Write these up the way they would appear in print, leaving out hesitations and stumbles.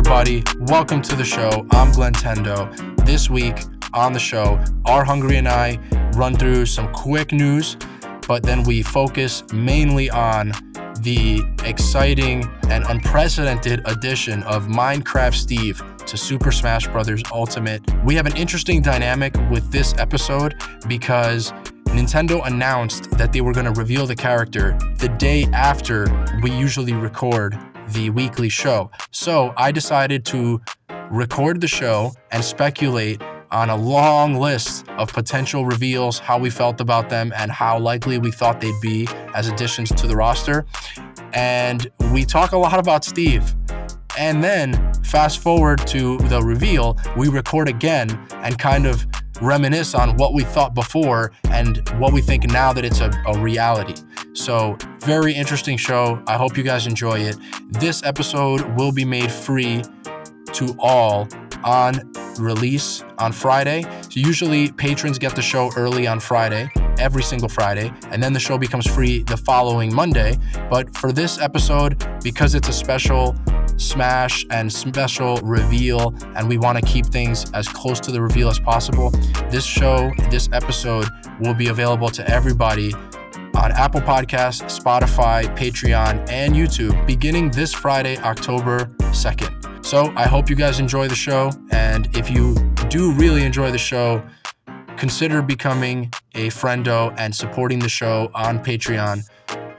everybody? Welcome to the show. I'm Glentendo. This week on the show, Arhungry and I run through some quick news, but then we focus mainly on the exciting and unprecedented addition of Minecraft Steve to Super Smash Bros. Ultimate. We have an interesting dynamic with this episode because Nintendo announced that they were going to reveal the character the day after we usually record the weekly show. So I decided to record the show and speculate on a long list of potential reveals, how we felt about them, and how likely we thought they'd be as additions to the roster. And we talk a lot about Steve. And then fast forward to the reveal, we record again and kind of reminisce on what we thought before and what we think now that it's a reality. So very interesting show. I hope you guys enjoy it. This episode will be made free to all on release on Friday. So usually patrons get the show early on Friday, every single Friday, and then the show becomes free the following Monday. But for this episode, because it's a special Smash and special reveal, and we want to keep things as close to the reveal as possible, this episode will be available to everybody on Apple Podcasts, Spotify, Patreon, and YouTube beginning this Friday, October 2nd. So I hope you guys enjoy the show, and if you do really enjoy the show, consider becoming a friendo and supporting the show on Patreon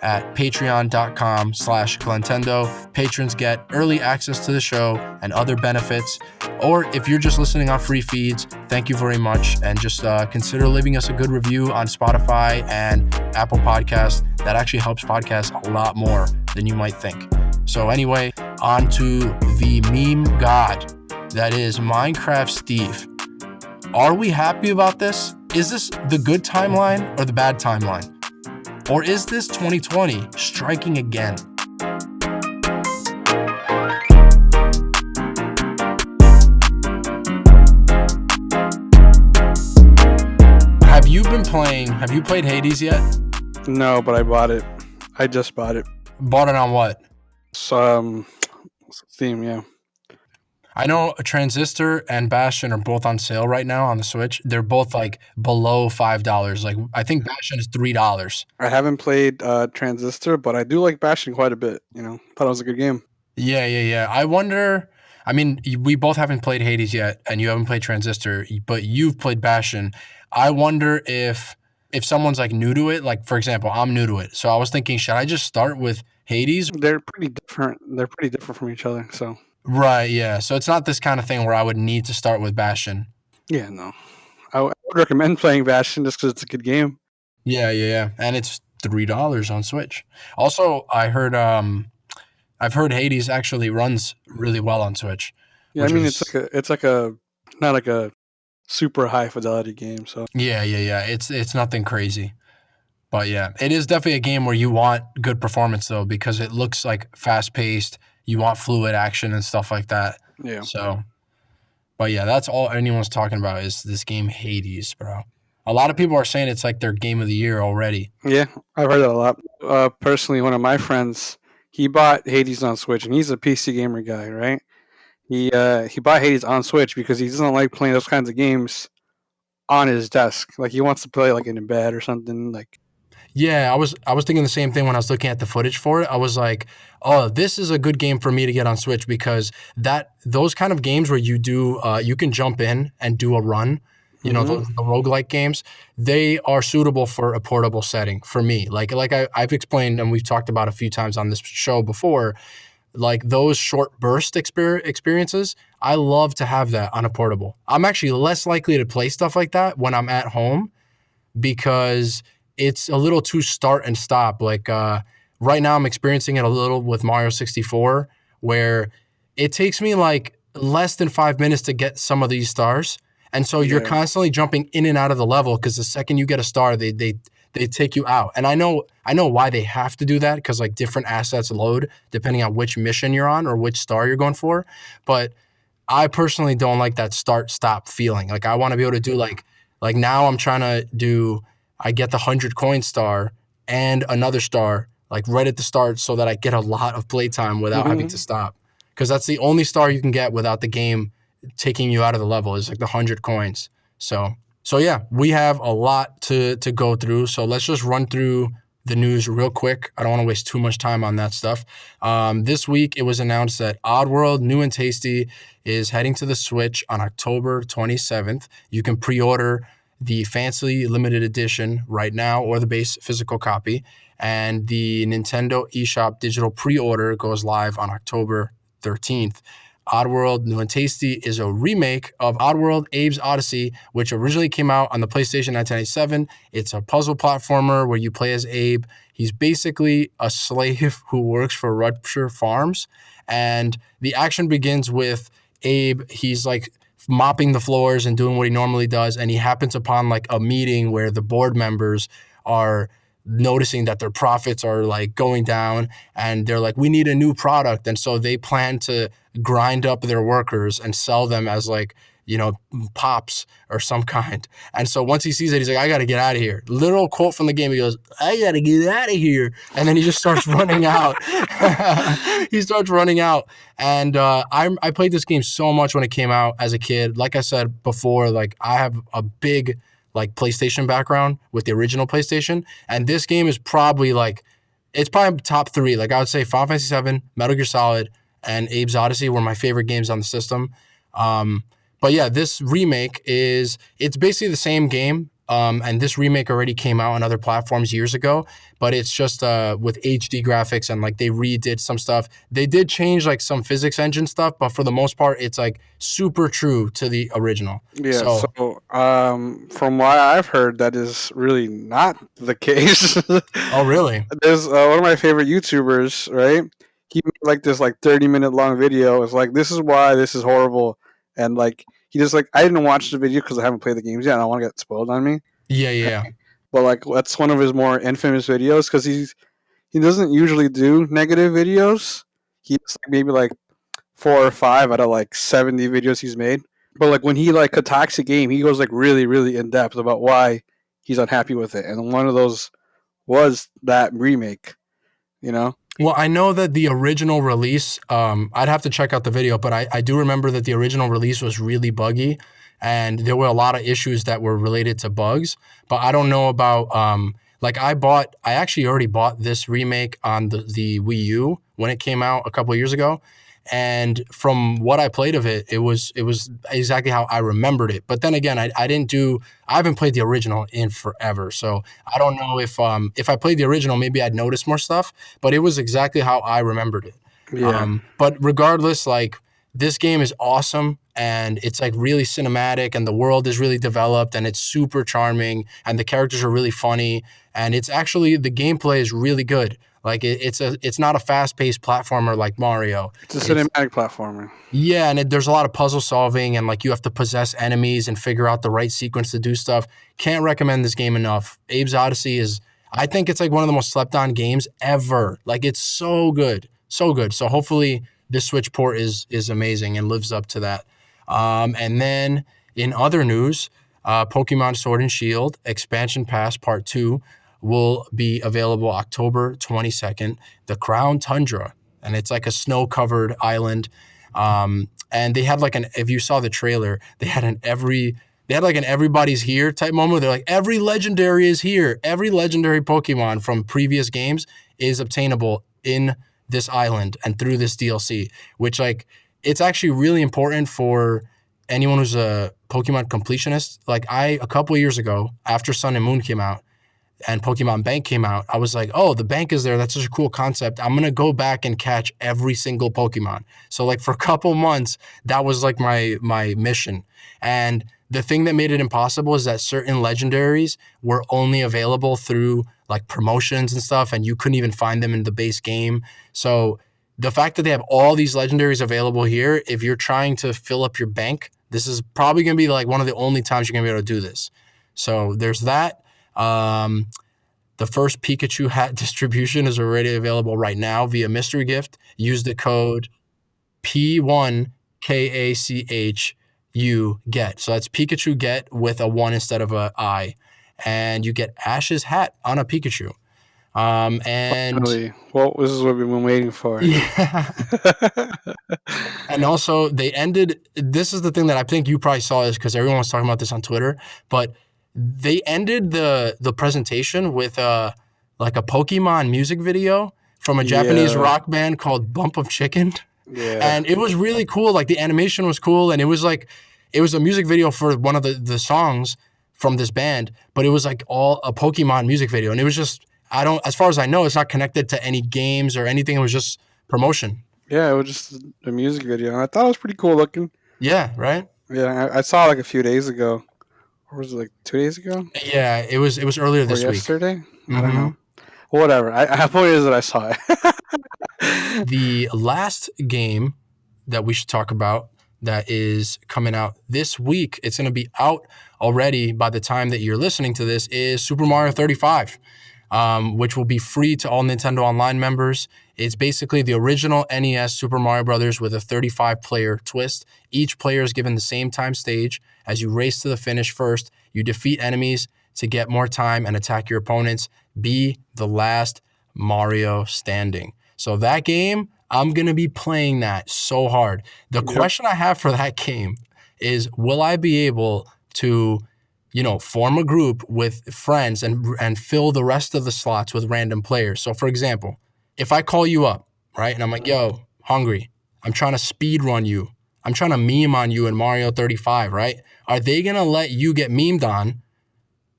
at patreon.com/Glentendo. Patrons get early access to the show and other benefits. Or if you're just listening on free feeds, thank you very much. And just consider leaving us a good review on Spotify and Apple Podcasts. That actually helps podcasts a lot more than you might think. So anyway, on to the meme god that is Minecraft Steve. Are we happy about this? Is this the good timeline or the bad timeline? Or is this 2020 striking again? Have you played Hades yet? No, but I bought it. I just bought it. Bought it on what? Steam, yeah. I know Transistor and Bastion are both on sale right now on the Switch. They're both like below $5. Like I think Bastion is $3. I haven't played Transistor, but I do like Bastion quite a bit. Thought it was a good game. Yeah. I wonder. I mean, we both haven't played Hades yet, and you haven't played Transistor, but you've played Bastion. I wonder if someone's like new to it. Like for example, I'm new to it, so I was thinking, should I just start with Hades? They're pretty different. They're pretty different from each other. So. Right, yeah. So it's not this kind of thing where I would need to start with Bastion. Yeah, no. I would recommend playing Bastion just because it's a good game. Yeah. And it's $3 on Switch. Also, I've heard Hades actually runs really well on Switch. Yeah, I mean it's like a not like a super high fidelity game. So yeah. It's nothing crazy. But yeah, it is definitely a game where you want good performance though, because it looks like fast paced. You want fluid action and stuff like that. Yeah. So, but yeah, that's all anyone's talking about is this game Hades, bro. A lot of people are saying it's like their game of the year already. Yeah, I've heard that a lot. Personally, one of my friends, he bought Hades on Switch, and he's a PC gamer guy, right? He bought Hades on Switch because he doesn't like playing those kinds of games on his desk. Like he wants to play like in bed or something. Like. Yeah, I was thinking the same thing when I was looking at the footage for it. I was like, oh, this is a good game for me to get on Switch because those kind of games where you do you can jump in and do a run, the roguelike games, they are suitable for a portable setting for me. Like I've explained and we've talked about a few times on this show before, like those short burst experiences, I love to have that on a portable. I'm actually less likely to play stuff like that when I'm at home because it's a little too start and stop. Like right now I'm experiencing it a little with Mario 64 where it takes me like less than 5 minutes to get some of these stars. And so you're constantly jumping in and out of the level because the second you get a star, they take you out. And I know why they have to do that because like different assets load depending on which mission you're on or which star you're going for. But I personally don't like that start-stop feeling. Like I want to be able to do like now I'm trying to do I get the 100 coin star and another star like right at the start so that I get a lot of playtime without having to stop. because that's the only star you can get without the game taking you out of the level is like the 100 coins. So yeah, we have a lot to go through. So let's just run through the news real quick. I don't want to waste too much time on that stuff. This week, it was announced that Oddworld New and Tasty is heading to the Switch on October 27th. You can pre-order the fancy limited edition right now or the base physical copy. And the Nintendo eShop digital pre-order goes live on October 13th. Oddworld New and Tasty is a remake of Oddworld Abe's Odyssey, which originally came out on the PlayStation 1997. It's a puzzle platformer where you play as Abe. He's basically a slave who works for Rupture Farms. And the action begins with Abe. He's like mopping the floors and doing what he normally does. And he happens upon like a meeting where the board members are noticing that their profits are like going down, and they're like, we need a new product. And so they plan to grind up their workers and sell them as like, pops or some kind. And so once he sees it, he's like, I got to get out of here. Literal quote from the game. He goes, I got to get out of here. And then he just starts running out. He starts running out. And I played this game so much when it came out as a kid. Like I said before, like I have a big like PlayStation background with the original PlayStation. And this game is probably like, it's probably top three. Like I would say Final Fantasy VII, Metal Gear Solid, and Abe's Odyssey were my favorite games on the system. But yeah, this remake it's basically the same game. And this remake already came out on other platforms years ago, but it's just with HD graphics, and like they redid some stuff. They did change like some physics engine stuff, but for the most part, it's like super true to the original. Yeah. So, from what I've heard, that is really not the case. Oh, really? There's one of my favorite YouTubers, right? He made like this like 30-minute long video. It's like, this is why this is horrible, and like he just like, I didn't watch the video because I haven't played the games yet, and I don't want to get spoiled on me. Yeah. But like that's one of his more infamous videos because he doesn't usually do negative videos. He's like maybe like 4 or 5 out of like 70 videos he's made. But like when he like attacks a game, he goes like really, really in depth about why he's unhappy with it. And one of those was that remake, you know? Well, I know that the original release, I'd have to check out the video, but I do remember that the original release was really buggy, and there were a lot of issues that were related to bugs. But I don't know about, like I actually already bought this remake on the Wii U when it came out a couple of years ago. And from what I played of it, it was exactly how I remembered it. But then again, I haven't played the original in forever, so I don't know if I played the original, maybe I'd notice more stuff. But it was exactly how I remembered it. Yeah. But regardless, like this game is awesome, and it's like really cinematic, and the world is really developed, and it's super charming, and the characters are really funny, and it's actually the gameplay is really good. Like it's not a fast-paced platformer like Mario. It's a cinematic platformer. Yeah, and there's a lot of puzzle solving, and like you have to possess enemies and figure out the right sequence to do stuff. Can't recommend this game enough. Abe's Odyssey I think it's like one of the most slept-on games ever. Like it's so good, so good. So hopefully this Switch port is amazing and lives up to that. And then in other news, Pokemon Sword and Shield Expansion Pass Part 2 will be available October 22nd, the Crown Tundra. And it's like a snow-covered island. And they had like if you saw the trailer, they had like an everybody's here type moment. They're like, every legendary is here. Every legendary Pokemon from previous games is obtainable in this island and through this DLC, which like, it's actually really important for anyone who's a Pokemon completionist. Like a couple of years ago, after Sun and Moon came out, and Pokemon Bank came out, I was like, oh, the bank is there. That's such a cool concept. I'm going to go back and catch every single Pokemon. So like for a couple months, that was like my mission. And the thing that made it impossible is that certain legendaries were only available through like promotions and stuff, and you couldn't even find them in the base game. So the fact that they have all these legendaries available here, if you're trying to fill up your bank, this is probably going to be like one of the only times you're going to be able to do this. So there's that. The first Pikachu hat distribution is already available right now via mystery gift. Use the code P1KACHU GET. So that's Pikachu GET with a 1 instead of a I. And you get Ash's hat on a Pikachu. And Finally, well, this is what we've been waiting for. yeah. And also, they ended. This is the thing that I think you probably saw this because everyone was talking about this on Twitter. But they ended the presentation with like a Pokemon music video from a Japanese Yeah, rock band called Bump of Chicken, yeah, and it was really cool. Like the animation was cool, and it was a music video for one of the songs from this band, but it was like all a Pokemon music video, and it was just I don't as far as I know, it's not connected to any games or anything. It was just promotion. yeah. It was just a music video, and I thought it was pretty cool looking. Yeah, right. Yeah, I saw it like a few days ago, or was it like 2 days ago Yeah, it was earlier or this week. yesterday? I don't Hmm. know. Whatever. I point is that I saw it. The last game that we should talk about that is coming out this week, it's going to be out already by the time that you're listening to this, is Super Mario 35, which will be free to all Nintendo Online members. It's basically the original NES Super Mario Brothers with a 35-player twist. Each player is given the same time stage. As you race to the finish first, you defeat enemies to get more time and attack your opponents. Be the last Mario standing. So that game, I'm going to be playing that so hard. The Yep. question I have for that game is, will I be able to, form a group with friends and fill the rest of the slots with random players? So for example, if I call you up, right, and I'm like, yo, Hungry, I'm trying to speed run you. I'm trying to meme on you in Mario 35, right? Are they going to let you get memed on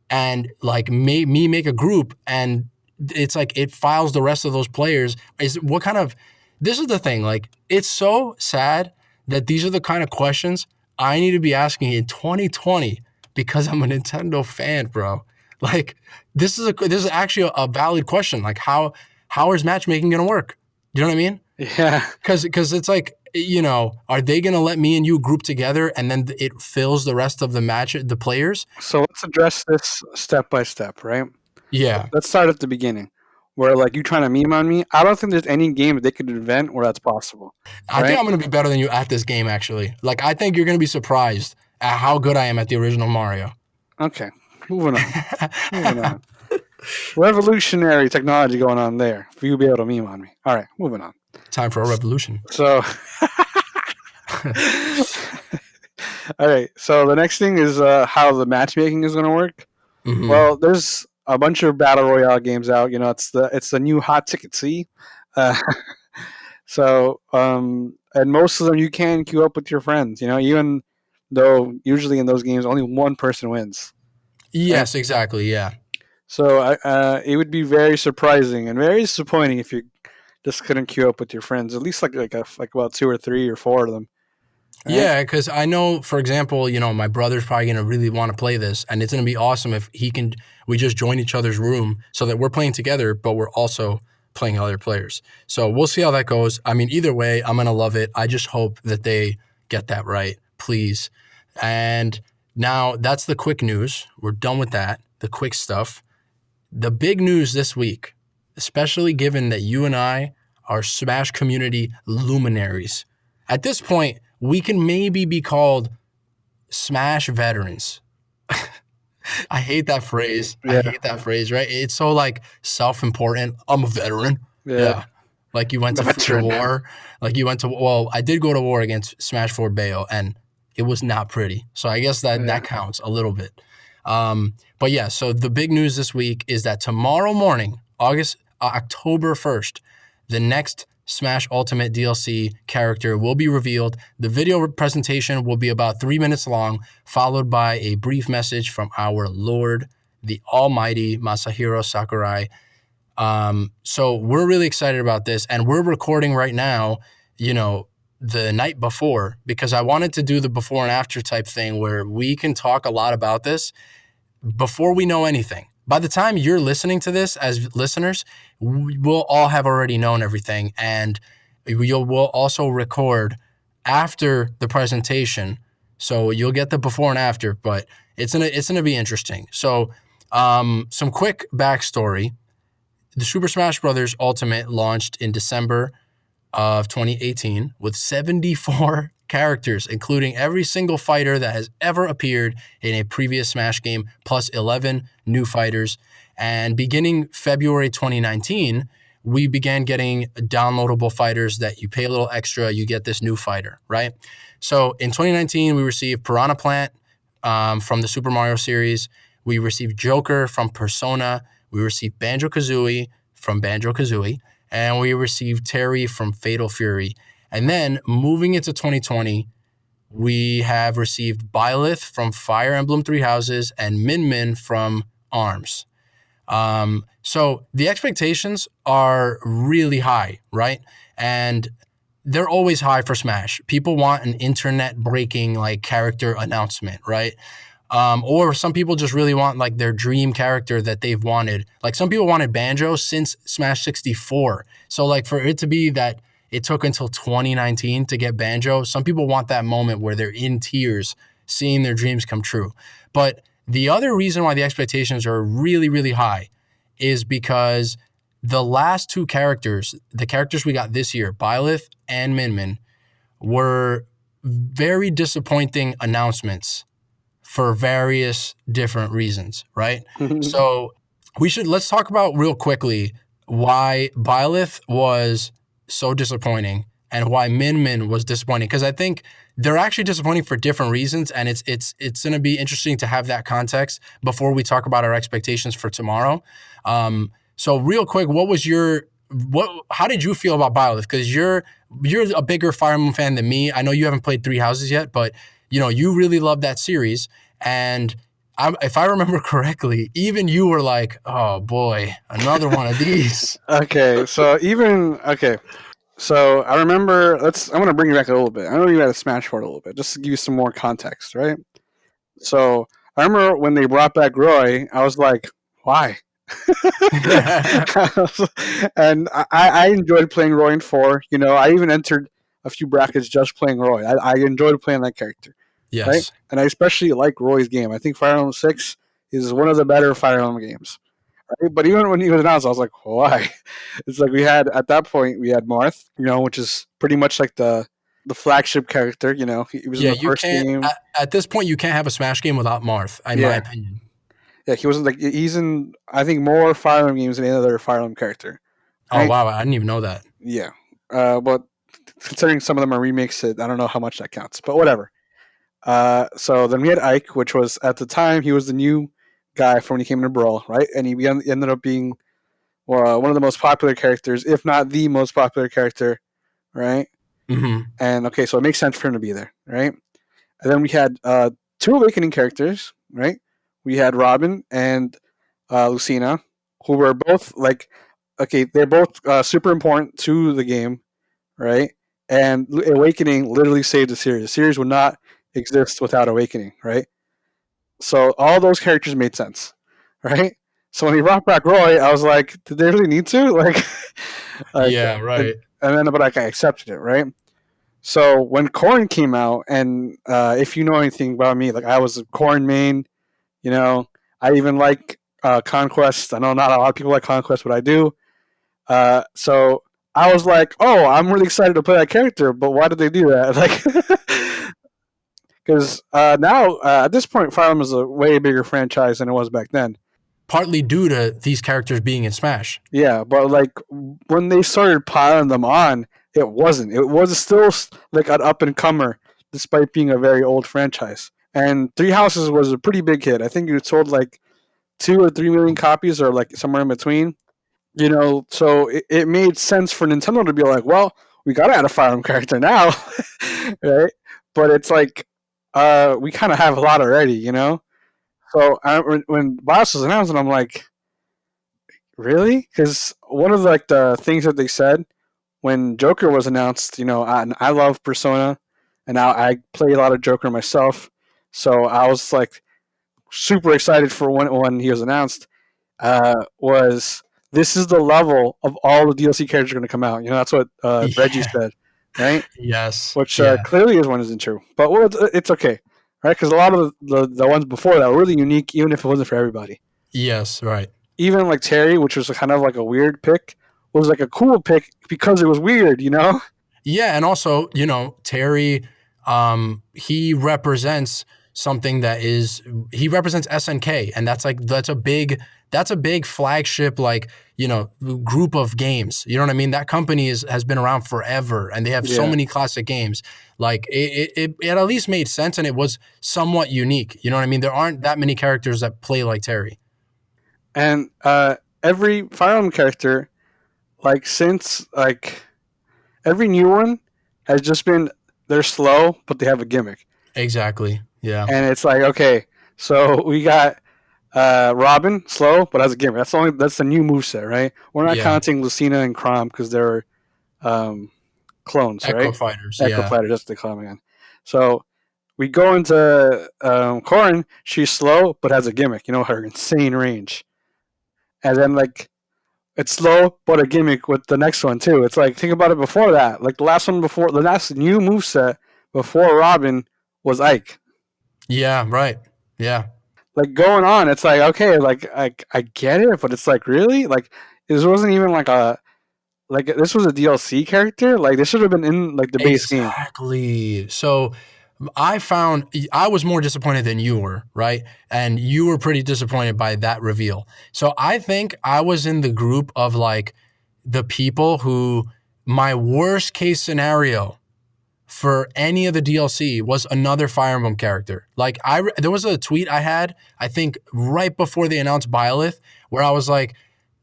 and like me make a group and it's like it files the rest of those players? This is the thing, like it's so sad that these are the kind of questions I need to be asking in 2020 because I'm a Nintendo fan, bro. Like this is actually a valid question. Like how is matchmaking going to work? You know what I mean? Yeah. Because it's like, are they going to let me and you group together and then it fills the rest of the players? So let's address this step by step, right? Yeah. Let's start at the beginning, where like you trying to meme on me. I don't think there's any game that they could invent where that's possible, I think right? I'm going to be better than you at this game, actually. Like, I think you're going to be surprised at how good I am at the original Mario. Okay, moving on. Moving on. Revolutionary technology going on there for you to be able to meme on me. All right, moving on. Time for a revolution. So, all right. So the next thing is how the matchmaking is going to work. Hmm. Well, there's a bunch of battle royale games out. It's the new hot ticket C. Uh, and most of them you can queue up with your friends. Even though usually in those games only one person wins. Right? Yes, exactly. Yeah. So it would be very surprising and very disappointing if you just couldn't queue up with your friends. At least like about 2 or 3 or 4 of them. Right? Yeah, because I know, for example, my brother's probably going to really want to play this, and it's going to be awesome if we just join each other's room so that we're playing together, but we're also playing other players. So we'll see how that goes. I mean, either way, I'm going to love it. I just hope that they get that right, please. And now that's the quick news. We're done with that, the quick stuff. The big news this week, especially given that you and I are Smash community luminaries. At this point, we can maybe be called Smash veterans. I hate that phrase. I Yeah. hate that phrase, right? It's so like self-important. I'm a veteran. Yeah. Yeah. Like you went to Veteran. war. Well, I did go to war against Smash 4 Bayo, and it was not pretty. So I guess that counts a little bit. But yeah, so the big news this week is that tomorrow morning, October 1st, the next Smash Ultimate DLC character will be revealed. The video presentation will be about 3 minutes long, followed by a brief message from our Lord, the almighty Masahiro Sakurai. So we're really excited about this, and we're recording right now, the night before, because I wanted to do the before and after type thing where we can talk a lot about this before we know anything. By the time you're listening to this as listeners, we'll all have already known everything, and we'll also record after the presentation. So you'll get the before and after, but it's gonna be interesting. So some quick backstory. The Super Smash Bros. Ultimate launched in December of 2018 with 74 characters, including every single fighter that has ever appeared in a previous Smash game, plus 11 new fighters. And beginning February 2019, we began getting downloadable fighters that you pay a little extra, you get this new fighter, right? So in 2019, we received Piranha Plant from the Super Mario series. We received Joker from Persona. We received Banjo-Kazooie from Banjo-Kazooie. And we received Terry from Fatal Fury. And then moving into 2020, we have received Byleth from Fire Emblem Three Houses and Min Min from ARMS. So the expectations are really high, right? And they're always high for Smash. People want an internet breaking like character announcement, right? Or some people just really want like their dream character that they've wanted. Like some people wanted Banjo since Smash 64. So like for it to be that it took until 2019 to get Banjo, some people want that moment where they're in tears seeing their dreams come true. But the other reason why the expectations are really, really high is because the last two characters, the characters we got this year, Byleth and Min Min, were very disappointing announcements for various different reasons, right? So let's talk about real quickly why Byleth was so disappointing and why Min Min was disappointing. Because I think they're actually disappointing for different reasons, and it's going to be interesting to have that context before we talk about our expectations for tomorrow. So real quick, how did you feel about Byleth? Because you're a bigger Fire Emblem fan than me. I know you haven't played Three Houses yet, but you really love that series. And if I remember correctly, even you were like, "Oh boy, another one of these." So I remember. I'm going to bring you back a little bit. I know you had a Smash for a little bit, just to give you some more context, right? So I remember when they brought back Roy, I was like, why? And I enjoyed playing Roy in 4. I even entered a few brackets just playing Roy. I enjoyed playing that character. Yes. Right? And I especially like Roy's game. I think Fire Emblem 6 is one of the better Fire Emblem games. Right? But even when he was announced, I was like, why? It's like at that point, we had Marth, which is pretty much like the flagship character. He was in the first game. At this point, you can't have a Smash game without Marth, in my opinion. Yeah, he's in, I think, more Fire Emblem games than any other Fire Emblem character. Right? Oh, wow. I didn't even know that. Yeah. But considering some of them are remakes, I don't know how much that counts, but whatever. So then we had Ike, which was, at the time, he was the new guy from when he came into Brawl, right? And he ended up being one of the most popular characters, if not the most popular character, right? Mm-hmm. And, okay, so it makes sense for him to be there, right? And then we had 2 Awakening characters, right? We had Robin and Lucina, who were both they're both super important to the game, right? And Awakening literally saved the series. The series would not exist without Awakening, right? So all those characters made sense, right? So when he brought back Roy, I was like, did they really need to? Yeah, right. But I accepted it, right? So when Corrin came out, and if you know anything about me, I was a Corrin main. I even like Conquest. I know not a lot of people like Conquest, but I do. So I was like, oh, I'm really excited to play that character, but why did they do that? Because now, at this point, Fire Emblem is a way bigger franchise than it was back then. Partly due to these characters being in Smash. Yeah, but when they started piling them on, it wasn't. It was still an up-and-comer, despite being a very old franchise. And Three Houses was a pretty big hit. I think it sold 2 or 3 million copies, or somewhere in between. So it made sense for Nintendo to be like, well, we gotta add a Fire Emblem character now, right? But it's we kind of have a lot already, So when Boss was announced, I'm like, really? Because one of the things that they said when Joker was announced, I love Persona, and I play a lot of Joker myself. So I was super excited for when he was announced. Was this is the level of all the DLC characters are going to come out? That's what Reggie said, right? Yes. Which clearly is one isn't true, but it's okay, right? Because a lot of the ones before that were really unique, even if it wasn't for everybody. Yes, right. Even Terry, which was kind of a weird pick, was a cool pick because it was weird, Yeah, and also Terry. he represents something that is he represents SNK, and that's a big flagship, like, you know, group of games. You know what I mean? That company has been around forever, and they have so Yeah. many classic games. Like it at least made sense, and it was somewhat unique. You know what I mean? There aren't that many characters that play like Terry. And every Fire Emblem character, like since like every new one has just been they're slow, but they have a gimmick, Exactly. Yeah. and it's like okay, so we got Robin slow, but has a gimmick. That's the new moveset, right? We're not Yeah. counting Lucina and Chrom because they're um, clones, Echo right? Fighters. Echo Yeah. Fighters, that's what they call them again. So we go into Corrin. She's slow, but has a gimmick. You know, her insane range, and then like it's slow but a gimmick with the next one too. It's like think about it before that. Like the last new moveset before Robin was Ike. Yeah. Right. Yeah. Like going on, it's like okay, like I get it, but it's like really like this wasn't even like this was a DLC character. Like this should have been in like the base game. Exactly. So I was more disappointed than you were, right? And you were pretty disappointed by that reveal. So I think I was in the group of like the people who my worst case scenario for any of the DLC was another Fire Emblem character. Like there was a tweet I had, I think right before they announced Byleth, where I was like,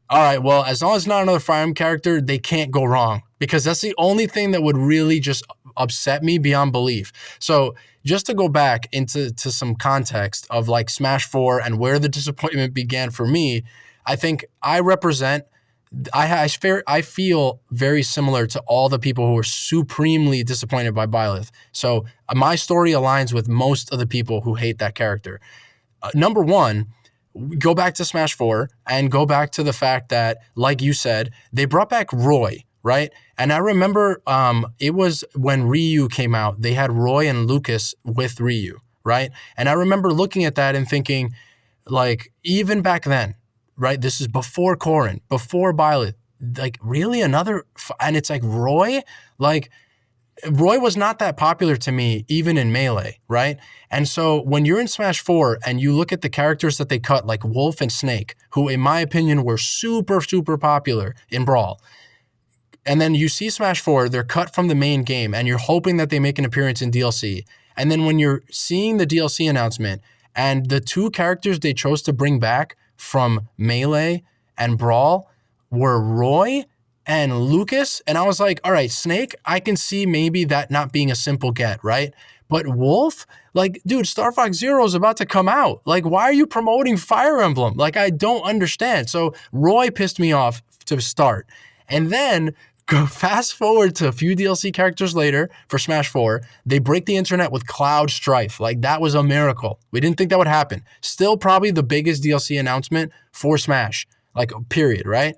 all right, well, as long as it's not another Fire Emblem character, they can't go wrong, because that's the only thing that would really just upset me beyond belief. So just to go back into some context of like Smash 4 and where the disappointment began for me, I think I feel very similar to all the people who were supremely disappointed by Byleth. So my story aligns with most of the people who hate that character. Number one, go back to Smash 4 and go back to the fact that, like you said, they brought back Roy, right? And I remember it was when Ryu came out, they had Roy and Lucas with Ryu, right? And I remember looking at that and thinking, like, even back then, right? This is before Corrin, before Byleth, like, really and it's like Roy? Like, Roy was not that popular to me, even in Melee, right? And so when you're in Smash 4 and you look at the characters that they cut, like Wolf and Snake, who in my opinion were super, super popular in Brawl, and then you see Smash 4, they're cut from the main game, and you're hoping that they make an appearance in DLC. And then when you're seeing the DLC announcement and the two characters they chose to bring back from Melee and Brawl were Roy and Lucas, and I was like, all right, Snake, I can see maybe that not being a simple get, right? But Wolf, like, dude, Star Fox Zero is about to come out. Like, why are you promoting Fire Emblem? Like, I don't understand. So Roy pissed me off to start. And then go fast forward to a few DLC characters later for Smash 4. They break the internet with Cloud Strife. Like, that was a miracle. We didn't think that would happen. Still probably the biggest DLC announcement for Smash, like, period, right?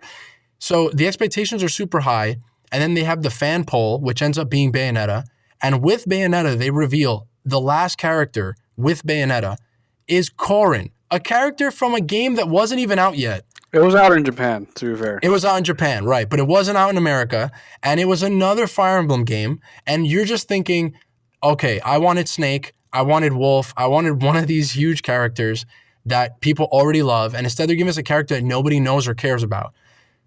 So the expectations are super high. And then they have the fan poll, which ends up being Bayonetta. And with Bayonetta, they reveal the last character with Bayonetta is Corrin, a character from a game that wasn't even out yet. It was out in Japan, to be fair. It was out in Japan, right, but it wasn't out in America, and it was another Fire Emblem game, and you're just thinking, okay, I wanted Snake, I wanted Wolf, I wanted one of these huge characters that people already love, and instead they're giving us a character that nobody knows or cares about.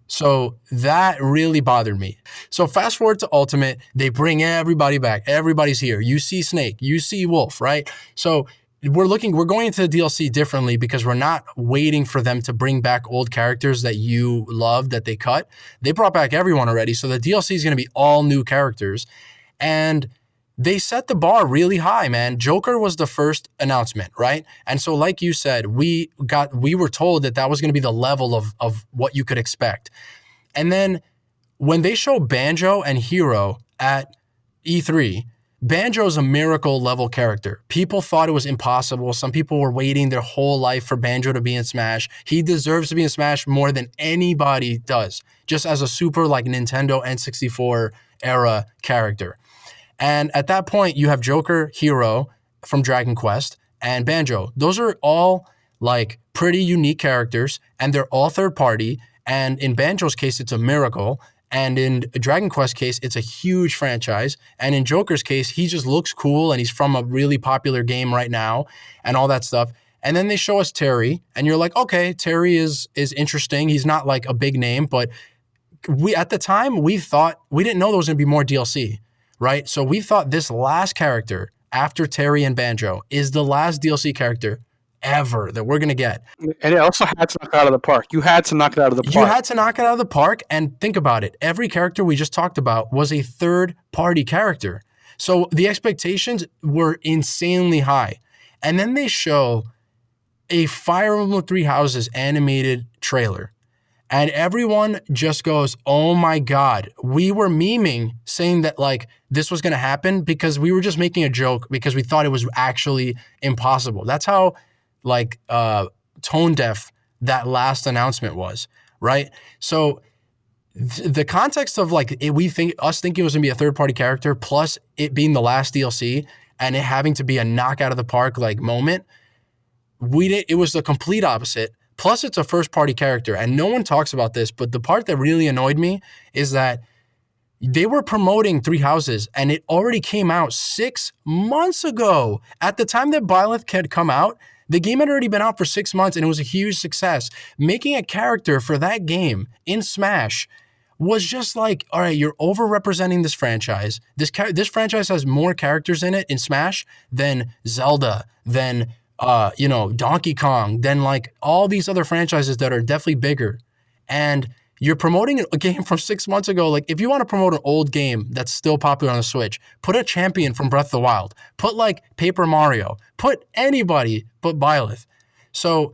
So that really bothered me. So fast forward to Ultimate, they bring everybody back. Everybody's here. You see Snake, you see Wolf, right? So we're going into the DLC differently because we're not waiting for them to bring back old characters that you love that they cut. They brought back everyone already. So the DLC is going to be all new characters. And they set the bar really high, man. Joker was the first announcement, right? And so like you said, we were told that was going to be the level of what you could expect. And then when they show Banjo and Hero at E3, Banjo's a miracle level character. People thought it was impossible. Some people were waiting their whole life for Banjo to be in Smash. He deserves to be in Smash more than anybody does, just as a super like Nintendo N64 era character. And at that point, you have Joker, Hero from Dragon Quest, and Banjo. Those are all like pretty unique characters, and they're all third party. And in Banjo's case, it's a miracle. And in Dragon Quest case, it's a huge franchise. And in Joker's case, he just looks cool and he's from a really popular game right now and all that stuff. And then they show us Terry, and you're like, okay, Terry is interesting. He's not like a big name, but we at the time we didn't know there was gonna be more DLC, right? So we thought this last character after Terry and Banjo is the last DLC character ever that we're gonna get. And it also had to knock it out of the park. You had to knock it out of the park. You had to knock it out of the park, and think about it. Every character we just talked about was a third-party character. So the expectations were insanely high. And then they show a Fire Emblem Three Houses animated trailer. And everyone just goes, oh my God. We were memeing saying that like this was going to happen because we were just making a joke because we thought it was actually impossible. That's how like tone deaf that last announcement was, right? So the context of like us thinking it was going to be a third party character plus it being the last DLC and it having to be a knock out of the park like moment, it was the complete opposite. Plus, it's a first-party character, and no one talks about this, but the part that really annoyed me is that they were promoting Three Houses, and it already came out 6 months ago. At the time that Byleth had come out, the game had already been out for 6 months, and it was a huge success. Making a character for that game in Smash was just like, all right, you're overrepresenting this franchise. This franchise has more characters in it in Smash than Zelda, than Donkey Kong, than like all these other franchises that are definitely bigger. And you're promoting a game from 6 months ago. Like if you want to promote an old game that's still popular on the Switch, put a champion from Breath of the Wild, put like Paper Mario, put anybody but Byleth. So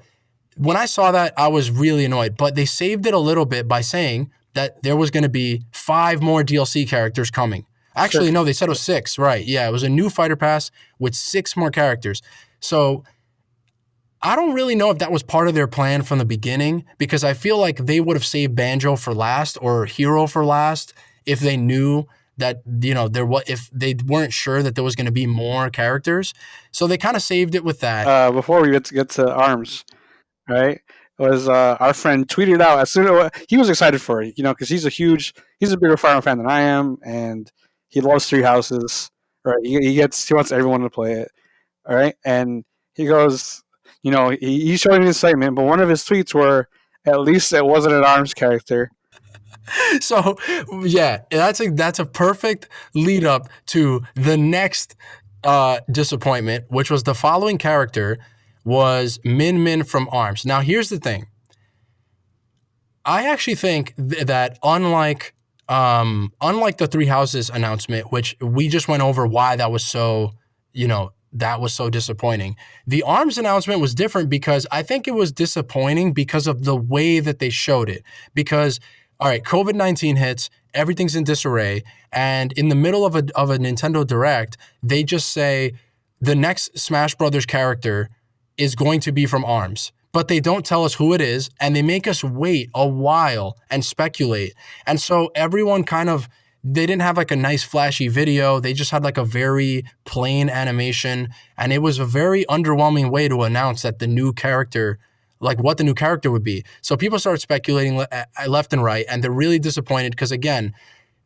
when I saw that, I was really annoyed, but they saved it a little bit by saying that there was going to be 5 more DLC characters coming. Actually, no, they said it was 6, right? Yeah, it was a new fighter pass with 6 more characters. So I don't really know if that was part of their plan from the beginning because I feel like they would have saved Banjo for last or Hero for last if they knew that, if they weren't sure that there was going to be more characters. So they kind of saved it with that. Before we get to ARMS, right? It was our friend tweeted out as soon as he was excited for it, because he's a bigger Fire Emblem fan than I am, and he loves Three Houses. Right? He wants everyone to play it. All right, and he goes. He showed his excitement, but one of his tweets were, at least it wasn't an ARMS character. So, yeah, that's a perfect lead up to the next disappointment, which was the following character was Min Min from ARMS. Now, here's the thing. I actually think that unlike the Three Houses announcement, which we just went over why that was so, that was so disappointing. The ARMS announcement was different because I think it was disappointing because of the way that they showed it. Because, all right, COVID-19 hits, everything's in disarray, and in the middle of a Nintendo Direct, they just say the next Smash Brothers character is going to be from ARMS. But they don't tell us who it is, and they make us wait a while and speculate. And so everyone they didn't have like a nice flashy video. They just had like a very plain animation. And it was a very underwhelming way to announce that the new character, like what the new character would be. So people start speculating left and right, and they're really disappointed because, again,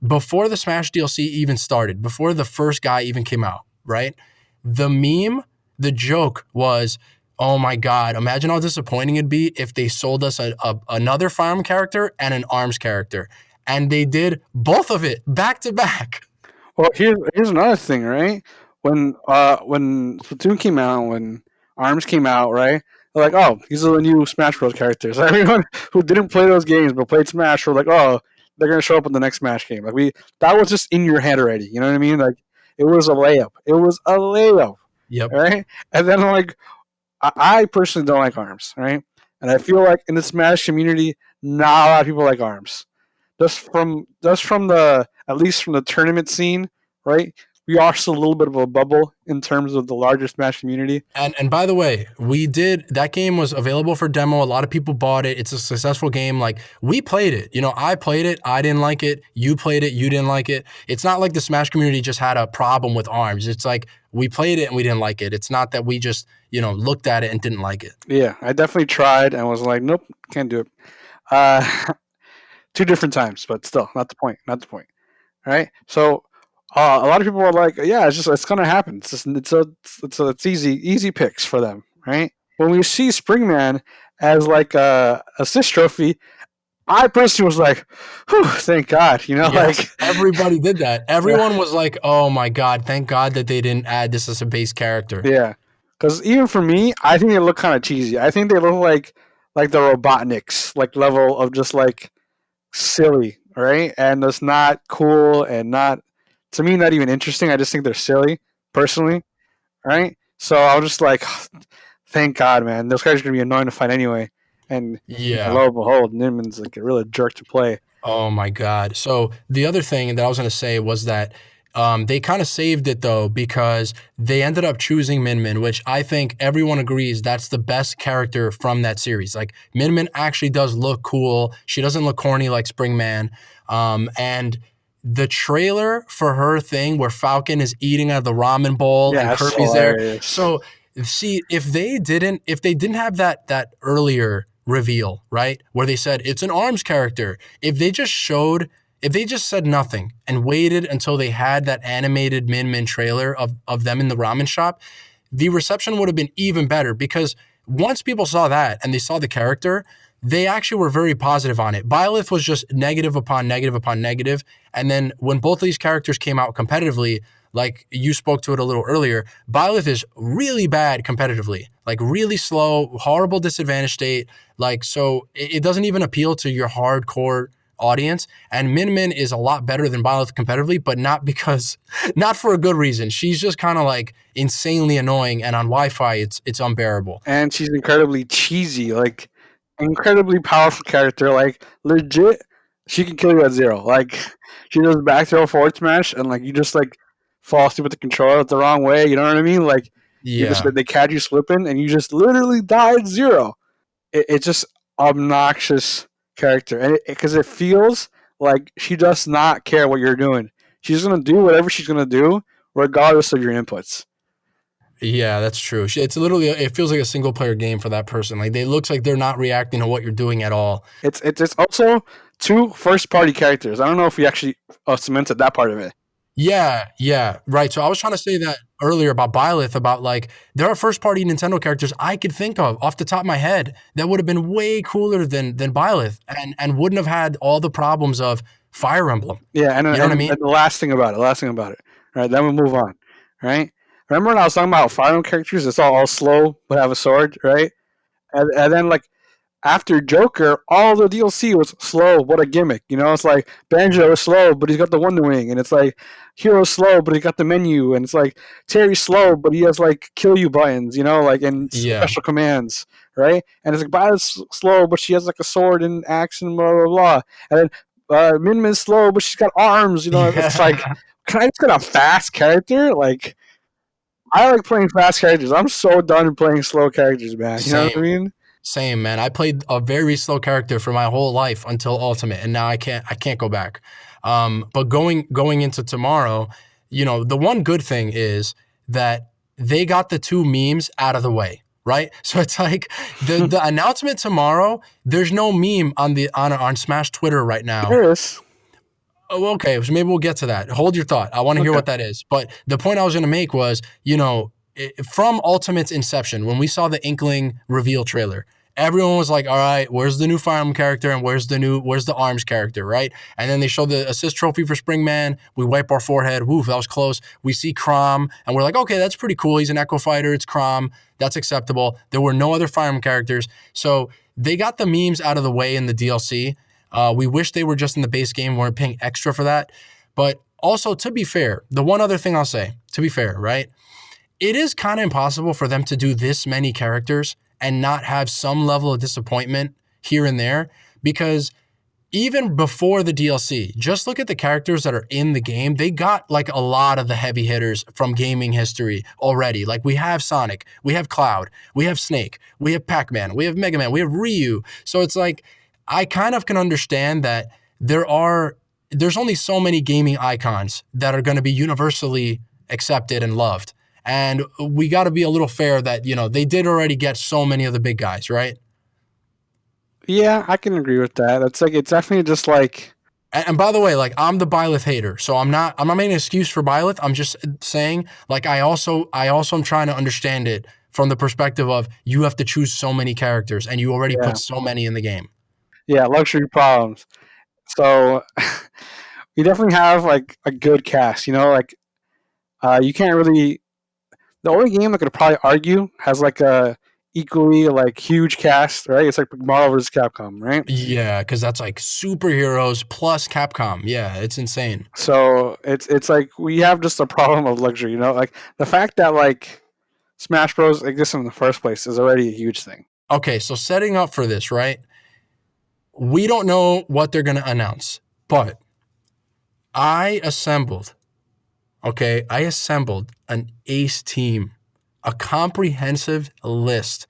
before the Smash DLC even started, before the first guy even came out, right? The joke was, oh my God, imagine how disappointing it'd be if they sold us another Fire Emblem character and an ARMS character. And they did both of it back to back. Well, here's another thing, right? When Splatoon came out, when ARMS came out, right? They're like, oh, these are the new Smash Bros. Characters. Everyone who didn't play those games but played Smash were like, oh, they're gonna show up in the next Smash game. Like that was just in your head already. You know what I mean? Like it was a layup. It was a layup. Yep. Right? And then like I personally don't like ARMS, right? And I feel like in the Smash community, not a lot of people like ARMS. Just from at least from the tournament scene, right? We are still a little bit of a bubble in terms of the larger Smash community. And by the way, that game was available for demo. A lot of people bought it. It's a successful game. Like we played it. I played it. I didn't like it. You played it. You didn't like it. It's not like the Smash community just had a problem with ARMS. It's like we played it and we didn't like it. It's not that we just, looked at it and didn't like it. Yeah, I definitely tried and was like, nope, can't do it. two different times, but still, not the point. Not the point. Right? So a lot of people are like, yeah, it's gonna happen. It's easy picks for them, right? When we see Springman as like a assist trophy, I personally was like, whew, thank God, Yes, everybody did that. Everyone was like, "Oh my god, thank God that they didn't add this as a base character." yeah. Because even for me, I think they look kind of cheesy. I think they look like the Robotniks, like level of just like silly, right? And it's not cool and not to me not even interesting. I just think they're silly, personally, right? So I was just like, thank God, man. Those guys are gonna be annoying to fight anyway. And Yeah. lo and behold, Ninman's like a real jerk to play. Oh my God. So the other thing that I was going to say was that they kind of saved it though because they ended up choosing Min Min, which I think everyone agrees that's the best character from that series. Like Min Min actually does look cool. She doesn't look corny like Springman. And the trailer for her thing where Falcon is eating out of the ramen bowl Yeah, and that's Kirby's there. hilarious. So see, if they didn't have that earlier reveal, right, where they said it's an arms character, if they just said nothing and waited until they had that animated Min Min trailer of them in the ramen shop, the reception would have been even better because once people saw that and they saw the character, they actually were very positive on it. Byleth was just negative upon negative upon negative. And then when both of these characters came out competitively, like you spoke to it a little earlier, Byleth is really bad competitively, like really slow, horrible disadvantage state. Like, so it doesn't even appeal to your hardcore audience. And Min Min is a lot better than Byleth competitively, but not for a good reason. She's just kind of like insanely annoying. And on Wi-Fi, it's unbearable. And she's incredibly cheesy, like incredibly powerful character. Like legit, she can kill you at zero. Like she does back throw forward smash, and like you just like fall asleep with the controller the wrong way. You know what I mean? Like you just Yeah. they catch you slipping, and you just literally die at zero. It's just obnoxious character, and because it feels like she does not care what you're doing. She's gonna do whatever she's gonna do, regardless of your inputs. Yeah, that's true. It's literally, it feels like a single player game for that person. Like it looks like they're not reacting to what you're doing at all. It's also two first party characters. I don't know if we actually cemented that part of it. Yeah, right. So I was trying to say that earlier about Byleth, about like there are first party Nintendo characters I could think of off the top of my head that would have been way cooler than Byleth and wouldn't have had all the problems of Fire Emblem. Yeah, You know what I mean? and the last thing about it. Right, then we move on. Right. Remember when I was talking about Fire Emblem characters? It's all slow but have a sword, right? And then like after Joker, all the DLC was slow. What a gimmick, It's like Banjo is slow, but he's got the Wonder Wing, and it's like Hero's slow, but he got the menu, and it's like Terry's slow, but he has like kill you buttons, like and Yeah. special commands, right? And it's like Violet's slow, but she has like a sword and axe and blah blah blah. And then Min Min's slow, but she's got arms. It's like, Yeah. can I just get a fast character? Like I like playing fast characters. I'm so done playing slow characters, man. You know what I Same. mean? Same, man. I played a very slow character for my whole life until Ultimate, and now I can't go back. But going into tomorrow, the one good thing is that they got the two memes out of the way, right? So it's like the announcement tomorrow. There's no meme on Smash Twitter right now. There is. Oh, okay. So maybe we'll get to that. Hold your thought. I want to hear Okay. what that is. But the point I was going to make was, from Ultimate's inception, when we saw the Inkling reveal trailer, everyone was like, all right, where's the new Fire Emblem character and where's the Arms character, right? And then they show the assist trophy for Springman. We wipe our forehead. Woof, that was close. We see Crom and we're like, okay, that's pretty cool. He's an Echo Fighter. It's Crom. That's acceptable. There were no other Fire Emblem characters. So they got the memes out of the way in the DLC. We wish they were just in the base game. Weren't paying extra for that. But also, to be fair, the one other thing I'll say, to be fair, right? It is kind of impossible for them to do this many characters and not have some level of disappointment here and there because even before the DLC, just look at the characters that are in the game. They got like a lot of the heavy hitters from gaming history already. Like we have Sonic, we have Cloud, we have Snake, we have Pac-Man, we have Mega Man, we have Ryu. So it's like, I kind of can understand that there's only so many gaming icons that are going to be universally accepted and loved. And we got to be a little fair that, they did already get so many of the big guys, right? Yeah, I can agree with that. That's like it's definitely just like And by the way, like I'm the Byleth hater, so I'm not making an excuse for Byleth. I'm just saying, like I also am trying to understand it from the perspective of you have to choose so many characters, and you already yeah, put so many in the game. yeah, luxury problems. So we definitely have like a good cast. You know, like you can't really. The only game that could probably argue has like a equally like huge cast, right? It's like Marvel vs. Capcom, right? Yeah, because that's like superheroes plus Capcom. Yeah, it's insane. So it's like we have just a problem of luxury, you know, like the fact that like Smash Bros exists in the first place is already a huge thing. Okay, so setting up for this, right? We don't know what they're gonna announce, but I assembled I assembled an ace team, a comprehensive list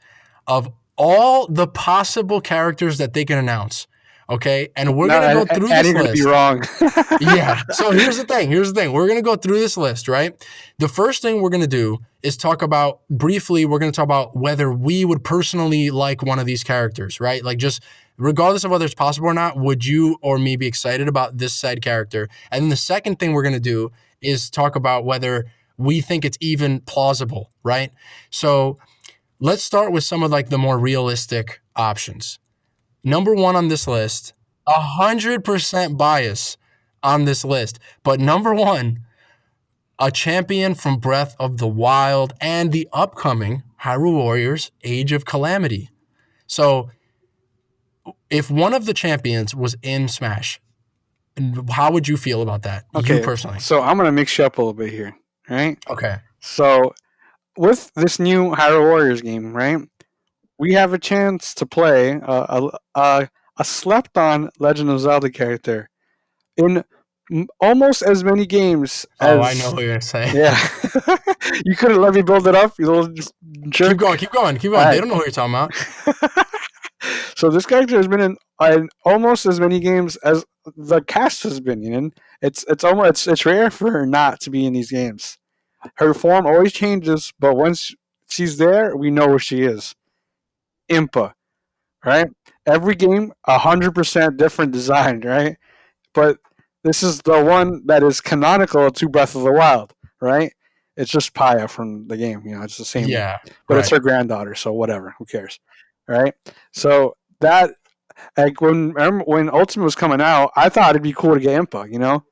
of all the possible characters that they can announce. Okay. And we're No, going to go through and this you're gonna be list. wrong. Yeah. So here's the thing. Here's the thing. We're going to go through this list, right? The first thing we're going to do is talk about briefly, we're going to talk about whether we would personally like one of these characters, right? Like just regardless of whether it's possible or not, would you or me be excited about this said character? And then the second thing we're going to do is talk about whether we think it's even plausible, right? So let's start with some of like the more realistic options. Number one on this list, 100% bias on this list, but number one, a champion from Breath of the Wild and the upcoming Hyrule Warriors Age of Calamity. So if one of the champions was in Smash, how would you feel about that? You Okay, personally. so I'm gonna mix you up a little bit here, right? Okay. So with this new Hyrule Warriors game, right, we have a chance to play a slept-on Legend of Zelda character in almost as many games Oh, I know as what you're gonna say. yeah. You couldn't let me build it up, you little Keep jerk. going, keep going, keep All going. They right. don't know what you're talking about. So this character has been in almost as many games as the cast has been in. It's almost it's rare for her not to be in these games. Her form always changes, but once she's there, we know where she is. Impa, right? Every game, 100% different design, right? But this is the one that is canonical to Breath of the Wild, right? It's just Paya from the game, you know, it's the same, Yeah, but it's right. her granddaughter, so whatever, who cares, right? So that like when Ultimate was coming out, I thought it'd be cool to get Impa, you know,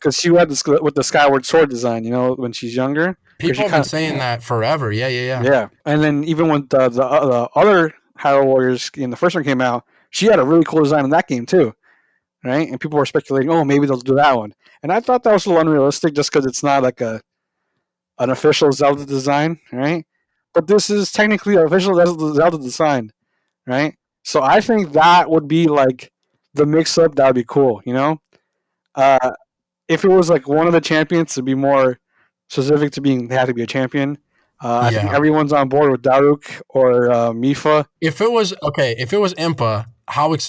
because she had this with the Skyward Sword design, you know, when she's younger, because she People have been kind of saying that forever. Yeah, yeah, yeah. yeah, and then even when the other Hyrule Warriors game, the first one came out, she had a really cool design in that game too, right? And people were speculating, oh, maybe they'll do that one. And I thought that was a little unrealistic just because it's not like an official Zelda design, right? But this is technically an official Zelda design, right? So I think that would be like the mix up that would be cool, you know? Uh, if it was like one of the champions to be more specific to being, they have to be a champion. I think Yeah. everyone's on board with Daruk or Mifa. If it was Impa,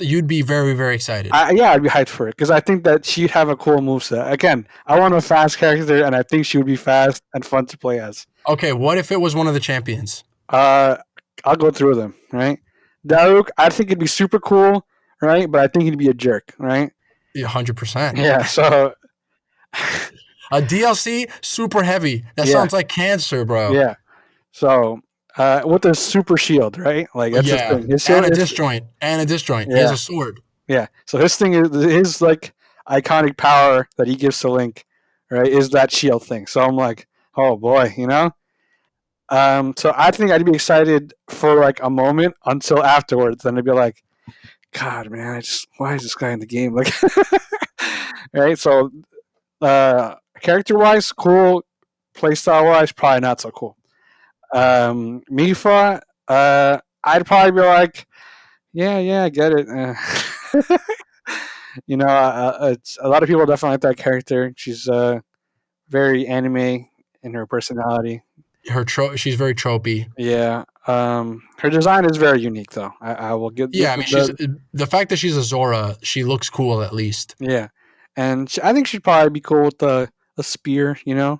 you'd be very, very excited. Yeah, I'd be hyped for it because I think that she'd have a cool moveset. Again, I want a fast character, and I think she would be fast and fun to play as. Okay, what if it was one of the champions? Uh, I'll go through them, right? Daruk, I think it'd be super cool, right? But I think he'd be a jerk, right? 100%. Yeah, so A DLC super heavy. That yeah, sounds like cancer, bro. yeah. So with the super shield, right? Like that's his Yeah, thing. His and shield a is disjoint, and a disjoint. He has yeah, a sword. yeah. So his thing is his like iconic power that he gives to Link, right? Is that shield thing. So I'm like, oh boy, you know. So I think I'd be excited for like a moment until afterwards. Then I'd be like, God, man, why is this guy in the game? Like, right? So, character wise, cool. Playstyle wise, probably not so cool. Mifa, I'd probably be like, yeah, yeah, I get it. You know, it's a lot of people definitely like that character. She's very anime in her personality. She's very tropey. Yeah. Her design is very unique, though. I will give Yeah, I mean, the fact that she's a Zora, she looks cool at least. yeah, and I think she'd probably be cool with the spear, you know.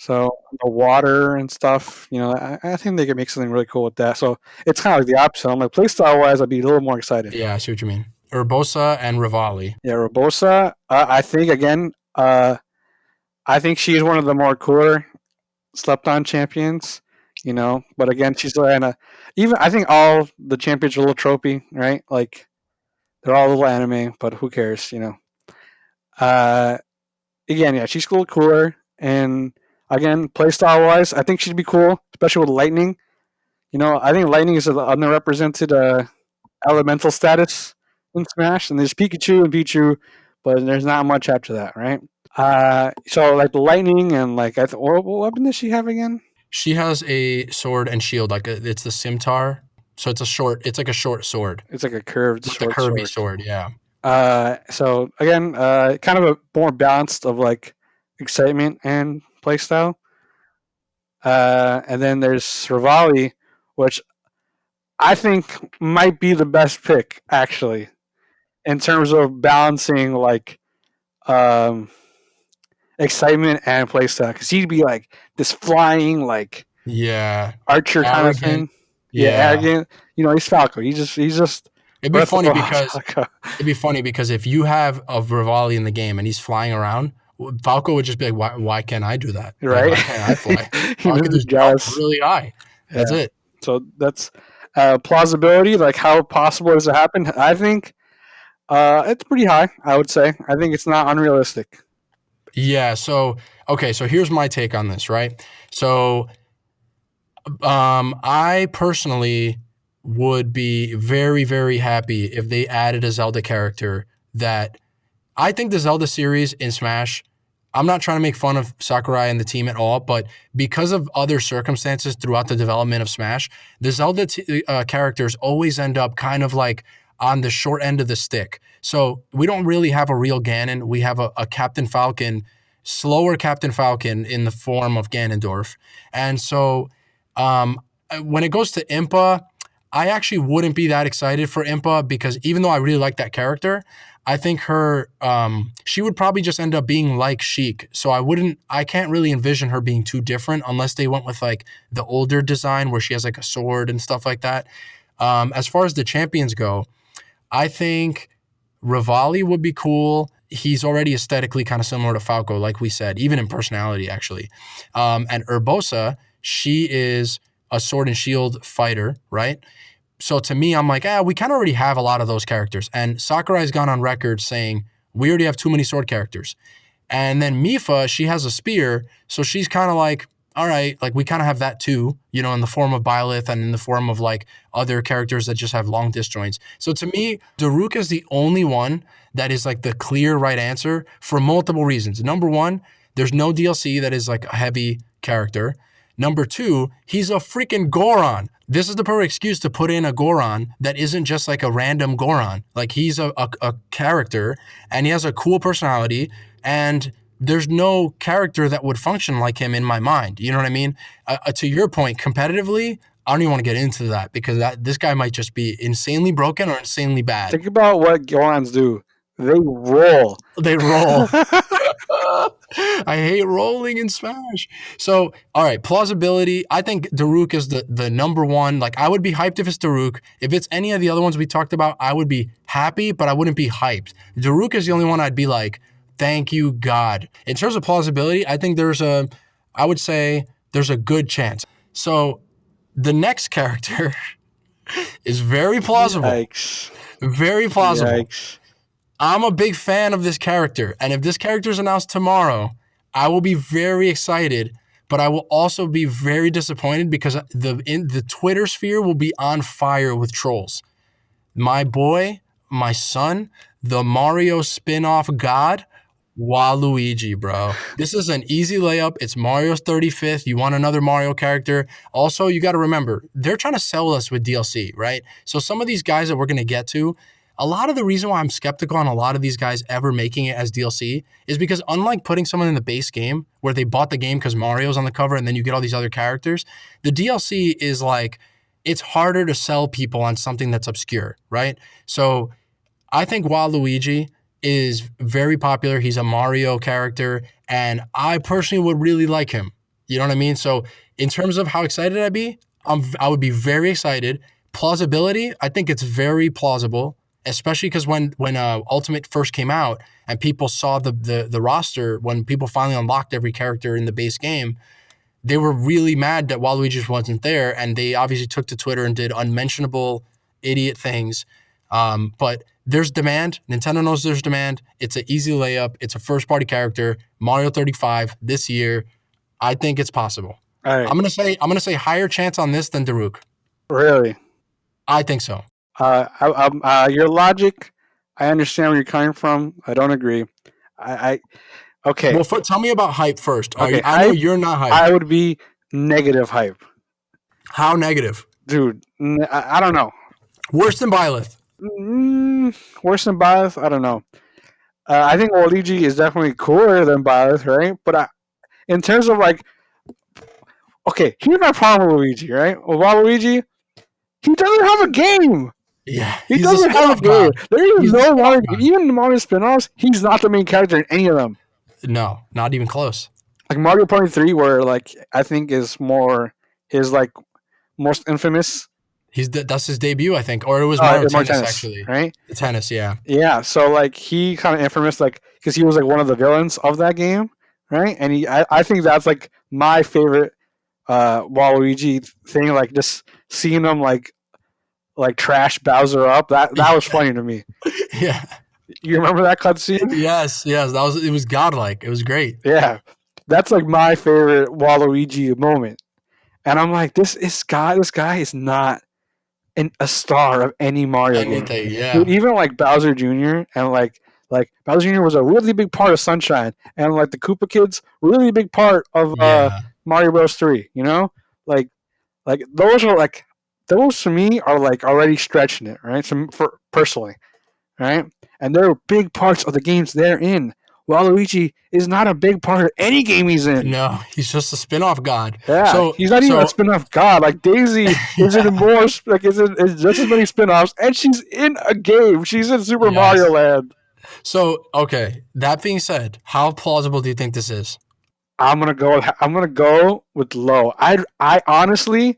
So the water and stuff, I think they could make something really cool with that. So it's kind of like the opposite. I'm like, playstyle wise, I'd be a little more excited. Yeah, I see what you mean. Urbosa and Rivali. Yeah, Robosa, I think again, I think she's one of the more cooler slept on champions. But again, she's kind of even. I think all the champions are a little tropey, right? Like they're all a little anime, but who cares? Uh, Again, yeah, she's a little cooler, and again, playstyle wise, I think she'd be cool, especially with lightning. I think lightning is an underrepresented elemental status in Smash, and there's Pikachu and Pichu, but there's not much after that, right? So like the lightning and like what weapon does she have again? She has a sword and shield, it's the scimitar. So it's like a short sword It's like a curved with the short curvy sword. sword. Yeah. So again, kind of a more balanced of like excitement and playstyle. And then there's Rivali, which I think might be the best pick actually in terms of balancing like um, excitement and playstyle because he'd be like this flying like Yeah. archer kind of Arrogant. thing. Yeah, Yeah. arrogant. He's Falco. He's just It'd be breath of funny because Falco, if you have a Rivali in the game and he's flying around, Falco would just be like, why can't I do that? Like, right? why can't I fly? He I was could just jump jealous. really high. That's Yeah. it. So that's plausibility. Like how possible does it happen? I think it's pretty high. I would say. I think it's not unrealistic. Yeah. So, okay. So here's my take on this, right? So, I personally would be very, very happy if they added a Zelda character that I think the Zelda series in Smash, I'm not trying to make fun of Sakurai and the team at all, but because of other circumstances throughout the development of Smash, the Zelda characters always end up kind of like on the short end of the stick. So we don't really have a real Ganon. We have a Captain Falcon, slower Captain Falcon in the form of Ganondorf. And so um, when it goes to Impa, I actually wouldn't be that excited for Impa because even though I really like that character, I think she would probably just end up being like Sheik. So I can't really envision her being too different unless they went with like the older design where she has like a sword and stuff like that. As far as the champions go, I think Rivali would be cool. He's already aesthetically kind of similar to Falco, like we said, even in personality, actually. And Urbosa, she is a sword and shield fighter, right? So to me, I'm like, we kind of already have a lot of those characters. And Sakurai's gone on record saying, we already have too many sword characters. And then Mifa, she has a spear. So she's kind of like, all right, like we kind of have that too, in the form of Byleth and in the form of like other characters that just have long disjoints. So to me, Daruk is the only one that is like the clear right answer for multiple reasons. Number one, there's no DLC that is like a heavy character. Number two, he's a freaking Goron. This is the perfect excuse to put in a Goron that isn't just like a random Goron. Like he's a character and he has a cool personality and there's no character that would function like him in my mind. You know what I mean? To your point, competitively, I don't even want to get into that because this guy might just be insanely broken or insanely bad. Think about what Gorons do. They roll. They roll. I hate rolling in Smash. So, all right, plausibility. I think Daruk is the number one. Like, I would be hyped if it's Daruk. If it's any of the other ones we talked about, I would be happy, but I wouldn't be hyped. Daruk is the only one I'd be like, thank you, God. In terms of plausibility, I think I would say there's a good chance. So, the next character is very plausible. Yikes. Very plausible. Yikes. I'm a big fan of this character, and if this character is announced tomorrow, I will be very excited, but I will also be very disappointed because the Twitter sphere will be on fire with trolls. My boy, my son, the Mario spin-off god, Waluigi, bro. This is an easy layup. It's Mario's 35th. You want another Mario character. Also, you got to remember, they're trying to sell us with DLC, right? So some of these guys that we're going to get to, a lot of the reason why I'm skeptical on a lot of these guys ever making it as DLC is because unlike putting someone in the base game where they bought the game because Mario's on the cover and then you get all these other characters, the DLC is like, it's harder to sell people on something that's obscure, right? So I think Waluigi is very popular. He's a Mario character, and I personally would really like him. You know what I mean? So in terms of how excited I'd be, I would be very excited. Plausibility, I think it's very plausible, especially because when Ultimate first came out and people saw the roster, when people finally unlocked every character in the base game, they were really mad that Waluigi just wasn't there, and they obviously took to Twitter and did unmentionable idiot things. But there's demand. Nintendo knows there's demand. It's an easy layup. It's a first-party character. Mario 35 this year. I think it's possible. All right. I'm gonna say higher chance on this than Daruk. Really? I think so. Your logic, I understand where you're coming from. I don't agree. I okay. Well, tell me about hype first. Okay, I know hype. you're not hyped. I would be negative hype, How negative? dude. I don't know. Worse than Byleth. Worse than Byleth? I don't know. I think Waluigi is definitely cooler than Byleth, right? But in terms of like, okay, here's my problem with Luigi, right? With Waluigi, he doesn't have a game. Yeah, He he's doesn't have a game. god. There is He's a no spin-off Mario. god. Even the Mario spin-offs, he's not the main character in any of them. No, not even close. Like Mario Party 3, where like I think is more his like most infamous. That's his debut, I think, or it was Mario Mario Tennis, actually. right? The tennis, yeah. Yeah, so like he kind of infamous, like because he was like one of the villains of that game, right? And I think that's like my favorite Waluigi thing, like just seeing him like trash Bowser up. That was funny to me. Yeah. You remember that cutscene? Yes. It was godlike. It was great. Yeah, that's like my favorite Waluigi moment. And I'm like, this guy is not a star of any Mario game. Anything, yeah. Dude, even like Bowser Jr. and like Bowser Jr. was a really big part of Sunshine, and like the Koopa Kids, really big part of Yeah. Mario Bros. 3. You know, like those are like those to me are like already stretching it, right? So for personally, right? And they're big parts of the games they're in. Waluigi is not a big part of any game he's in. No, he's just a spin-off god. Yeah, So he's not even a spin-off god. Like Daisy is in more, like is just as many spin-offs, and she's in a game. She's in Super Yes. Mario Land. So, okay. That being said, how plausible do you think this is? I'm gonna go with low. I honestly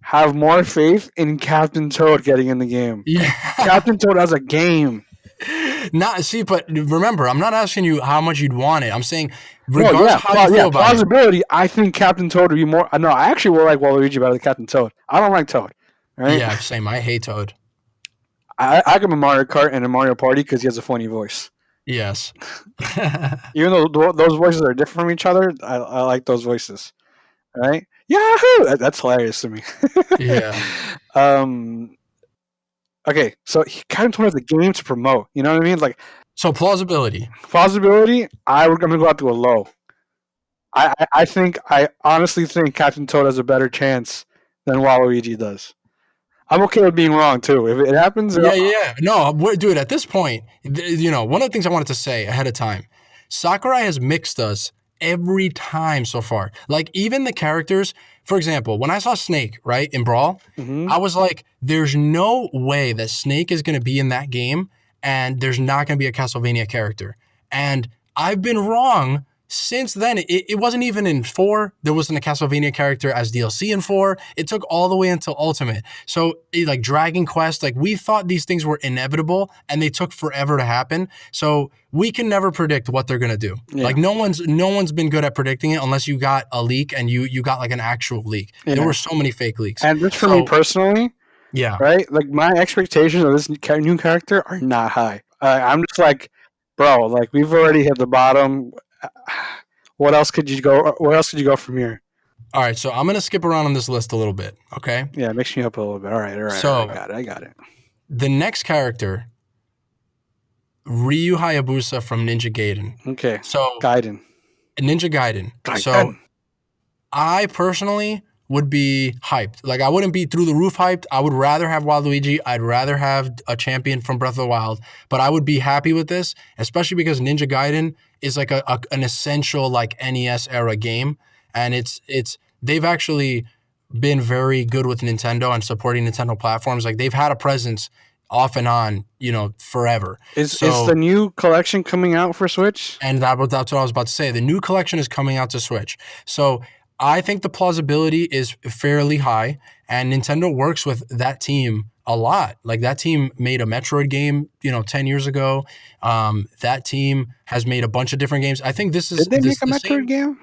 have more faith in Captain Toad getting in the game. Yeah. Captain Toad has a game. But remember, I'm not asking you how much you'd want it. I'm saying, regardless of how you feel about it. Plausibility, I think Captain Toad would be more. No, I actually will like Waluigi better than Captain Toad. I don't like Toad. Right? Yeah, same. I hate Toad. I give him a Mario Kart and a Mario Party because he has a funny voice. Yes. Even though those voices are different from each other, I like those voices. Right? Yahoo! That's hilarious to me. Yeah. Okay, so Captain Toad has the game to promote. You know what I mean? Like, So plausibility. I'm gonna go out to a low. I honestly think Captain Toad has a better chance than Waluigi does. I'm okay with being wrong too. If it happens, Yeah. No, dude, at this point, one of the things I wanted to say ahead of time, Sakurai has mixed us every time so far. Like, even the characters, for example, when I saw Snake, right, in Brawl, I was like, there's no way that Snake is going to be in that game and there's not going to be a Castlevania character. And I've been wrong since then. It wasn't even in 4. There wasn't a Castlevania character as DLC in 4. It took all the way until Ultimate. So like Dragon Quest, like we thought these things were inevitable and they took forever to happen. So we can never predict what they're going to do. Yeah. Like no one's been good at predicting it unless you got a leak and you got like an actual leak. Yeah. There were so many fake leaks. And just for me personally, yeah, right? Like my expectations of this new character are not high. I'm just like, bro, like we've already hit the bottom. What else could you go? Where else could you go from here? All right, so I'm gonna skip around on this list a little bit. Okay. Yeah, mix me up a little bit. All right. So I got it. The next character, Ryu Hayabusa from Ninja Gaiden. Okay. So Ninja Gaiden. So I personally would be hyped. Like I wouldn't be through the roof hyped. I would rather have Waluigi. I'd rather have a champion from Breath of the Wild. But I would be happy with this, especially because Ninja Gaiden is like an essential like NES era game, and they've actually been very good with Nintendo and supporting Nintendo platforms. Like they've had a presence off and on, forever. Is So the new collection coming out for Switch? and that's what I was about to say. The new collection is coming out to Switch. So I think the plausibility is fairly high, and Nintendo works with that team a lot. Like that team made a Metroid game, 10 years ago. That team has made a bunch of different games. I think this is Did they make this a the Metroid same. game?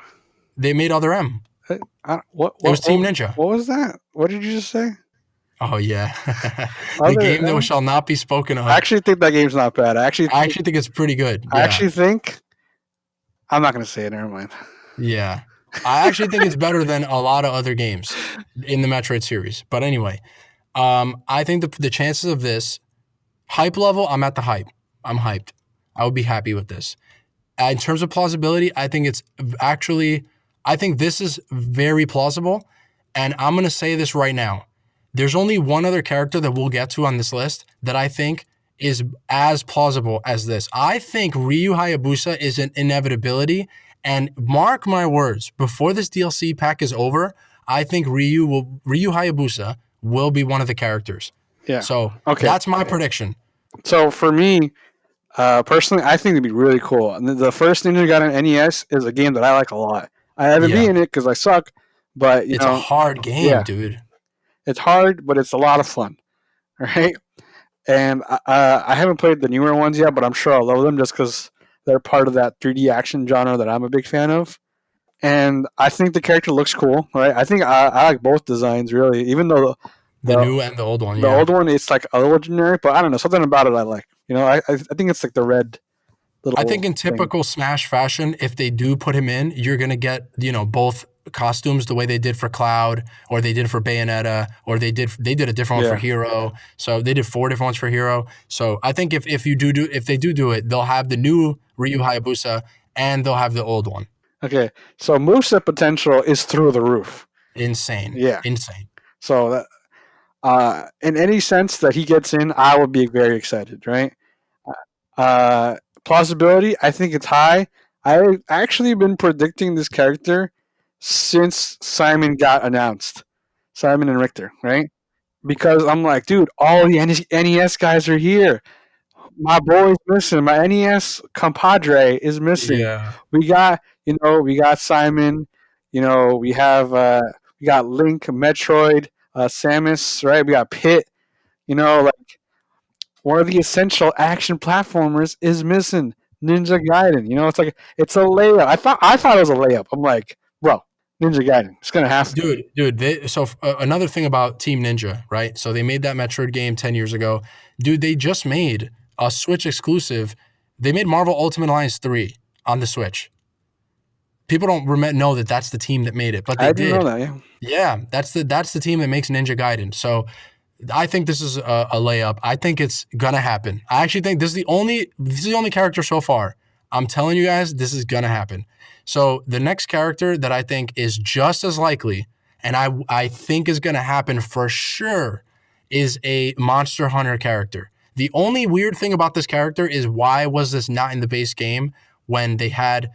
They made Other M. What It what was Team what Ninja. what was that? What did you just say? Oh yeah, the Other game that shall not be spoken I of. actually think that game's not bad. I actually think it's pretty good. I Yeah, actually think I'm not gonna say it. Never mind. yeah. I actually think it's better than a lot of other games in the Metroid series. But anyway, I think the chances of this hype level, I'm at the hype. I'm hyped. I would be happy with this. In terms of plausibility, I think this is very plausible. And I'm going to say this right now. There's only one other character that we'll get to on this list that I think is as plausible as this. I think Ryu Hayabusa is an inevitability. And mark my words, before this DLC pack is over, I think Ryu Hayabusa will be one of the characters. Yeah. So Okay. that's my prediction. So for me, personally, I think it'd be really cool. And the first Ninja Gaiden NES is a game that I like a lot. I haven't Yeah. beaten it because I suck, but It's a hard game, yeah. dude. It's hard, but it's a lot of fun, right? And I haven't played the newer ones yet, but I'm sure I'll love them just because they're part of that 3D action genre that I'm a big fan of. And I think the character looks cool, right? I think I like both designs really, even though The new and the old one, the yeah. old one it's like a little generic, but I don't know, something about it I like. I think it's like the red little. I think in thing. typical Smash fashion, if they do put him in, you're gonna get both costumes the way they did for Cloud, or they did for Bayonetta, or they did a different one for Hero. So they did 4 different ones for Hero. So I think if they do it, they'll have the new Ryu Hayabusa and they'll have the old one. Okay, so moveset potential is through the roof. Insane. Yeah. Insane. So in any sense that he gets in, I would be very excited, right? Plausibility, I think it's high. I've actually been predicting this character since Simon got announced. Simon and Richter, right? Because I'm like, dude, all the NES guys are here. My boy's missing. My NES compadre is missing. Yeah. We got, we got Simon. We got Link, Metroid, Samus, right? We got Pit. Like one of the essential action platformers is missing. Ninja Gaiden. It's a layup. I thought it was a layup. I'm like, bro, Ninja Gaiden. It's gonna happen. Dude. Another thing about Team Ninja, right? So they made that Metroid game 10 years ago. Dude, they just made a Switch exclusive. They made Marvel Ultimate Alliance 3 on the Switch. People don't know that that's the team that made it, but they I didn't did. know that. Yeah. Yeah, that's the team that makes Ninja Gaiden. So I think this is a layup. I think it's gonna happen. I actually think this is the only character so far. I'm telling you guys, this is gonna happen. So the next character that I think is just as likely, and I think is gonna happen for sure, is a Monster Hunter character. The only weird thing about this character is why was this not in the base game when they had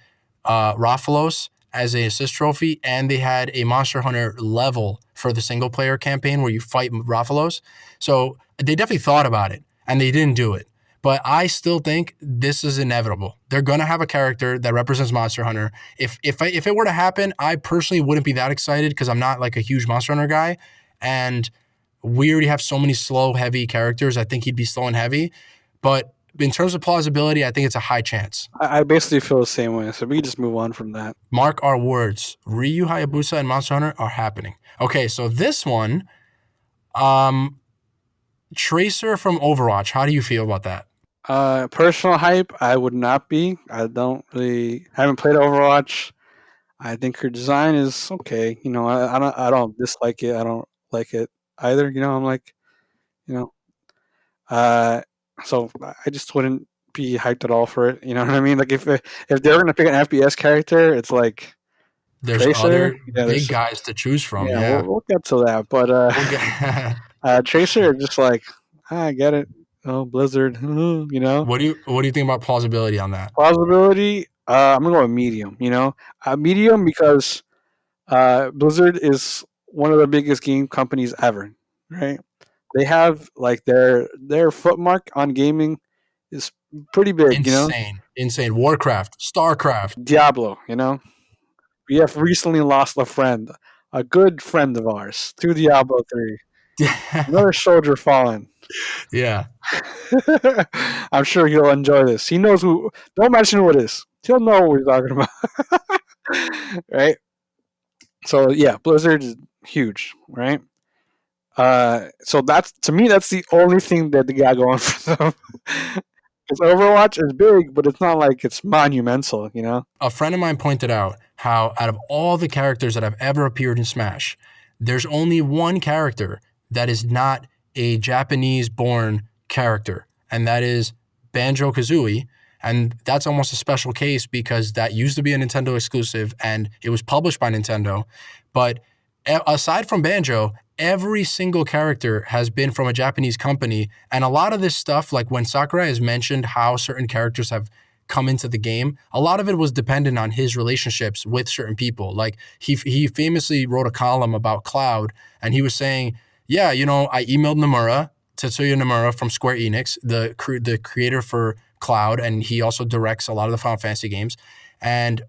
Rathalos as a assist trophy, and they had a Monster Hunter level for the single player campaign where you fight Rathalos. So they definitely thought about it and they didn't do it. But I still think this is inevitable. They're gonna have a character that represents Monster Hunter. If it were to happen, I personally wouldn't be that excited because I'm not like a huge Monster Hunter guy, and we already have so many slow, heavy characters. I think he'd be slow and heavy, but in terms of plausibility, I think it's a high chance. I basically feel the same way, so we can just move on from that. Mark our words. Ryu Hayabusa and Monster Hunter are happening. Okay, so this one, Tracer from Overwatch. How do you feel about that? Personal hype, I would not be. I haven't played Overwatch. I think her design is okay. I don't dislike it. I don't like it either. I'm like, you know, uh, so I just wouldn't be hyped at all for it. You know what I mean? Like if they're gonna pick an FPS character, it's like There's Tracer. other Yeah, big guys to choose from. yeah, Yeah. we'll get to that. But Tracer, just like I get it. Oh, Blizzard. What do you think about plausibility on that? Plausibility. I'm gonna go with medium. Medium because Blizzard is one of the biggest game companies ever, right? They have like their footmark on gaming is pretty big, you know. Insane. Warcraft, Starcraft. Diablo, you know. We have recently lost a friend, a good friend of ours, to Diablo 3. Another soldier fallen. Yeah. I'm sure he'll enjoy this. He knows who. Don't mention who it is. He'll know what we're talking about, right? So yeah, Blizzard is huge, right? So that's to me that's the only thing that they got going for them. Because Overwatch is big, but it's not like it's monumental, you know. A friend of mine pointed out how out of all the characters that have ever appeared in Smash, there's only one character that is not a Japanese-born character, and that is Banjo-Kazooie. And that's almost a special case because that used to be a Nintendo exclusive and it was published by Nintendo. But aside from Banjo, every single character has been from a Japanese company. And a lot of this stuff, like when Sakurai has mentioned how certain characters have come into the game, a lot of it was dependent on his relationships with certain people. Like he famously wrote a column about Cloud, and he was saying, yeah, I emailed Nomura, Tetsuya Nomura from Square Enix, the creator for Cloud, and he also directs a lot of the Final Fantasy games. And,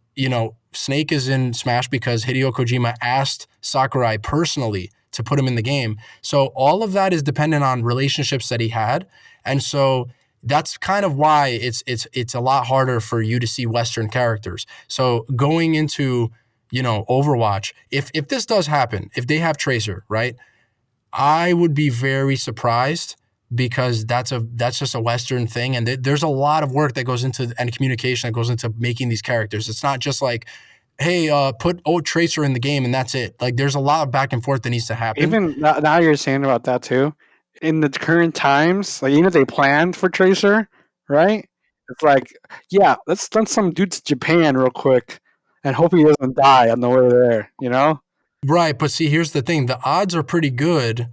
Snake is in Smash because Hideo Kojima asked Sakurai personally to put him in the game. So all of that is dependent on relationships that he had. And so that's kind of why it's a lot harder for you to see Western characters. So going into, Overwatch, if this does happen, if they have Tracer, right, I would be very surprised because that's just a Western thing. And there's a lot of work that goes into and communication that goes into making these characters. It's not just like, hey, put Tracer in the game and that's it. Like there's a lot of back and forth that needs to happen. Even now you're saying about that too. In the current times, like even if they planned for Tracer, right? It's like, yeah, let's send some dude to Japan real quick and hope he doesn't die on the way there, you know? Right, but see, here's the thing. The odds are pretty good.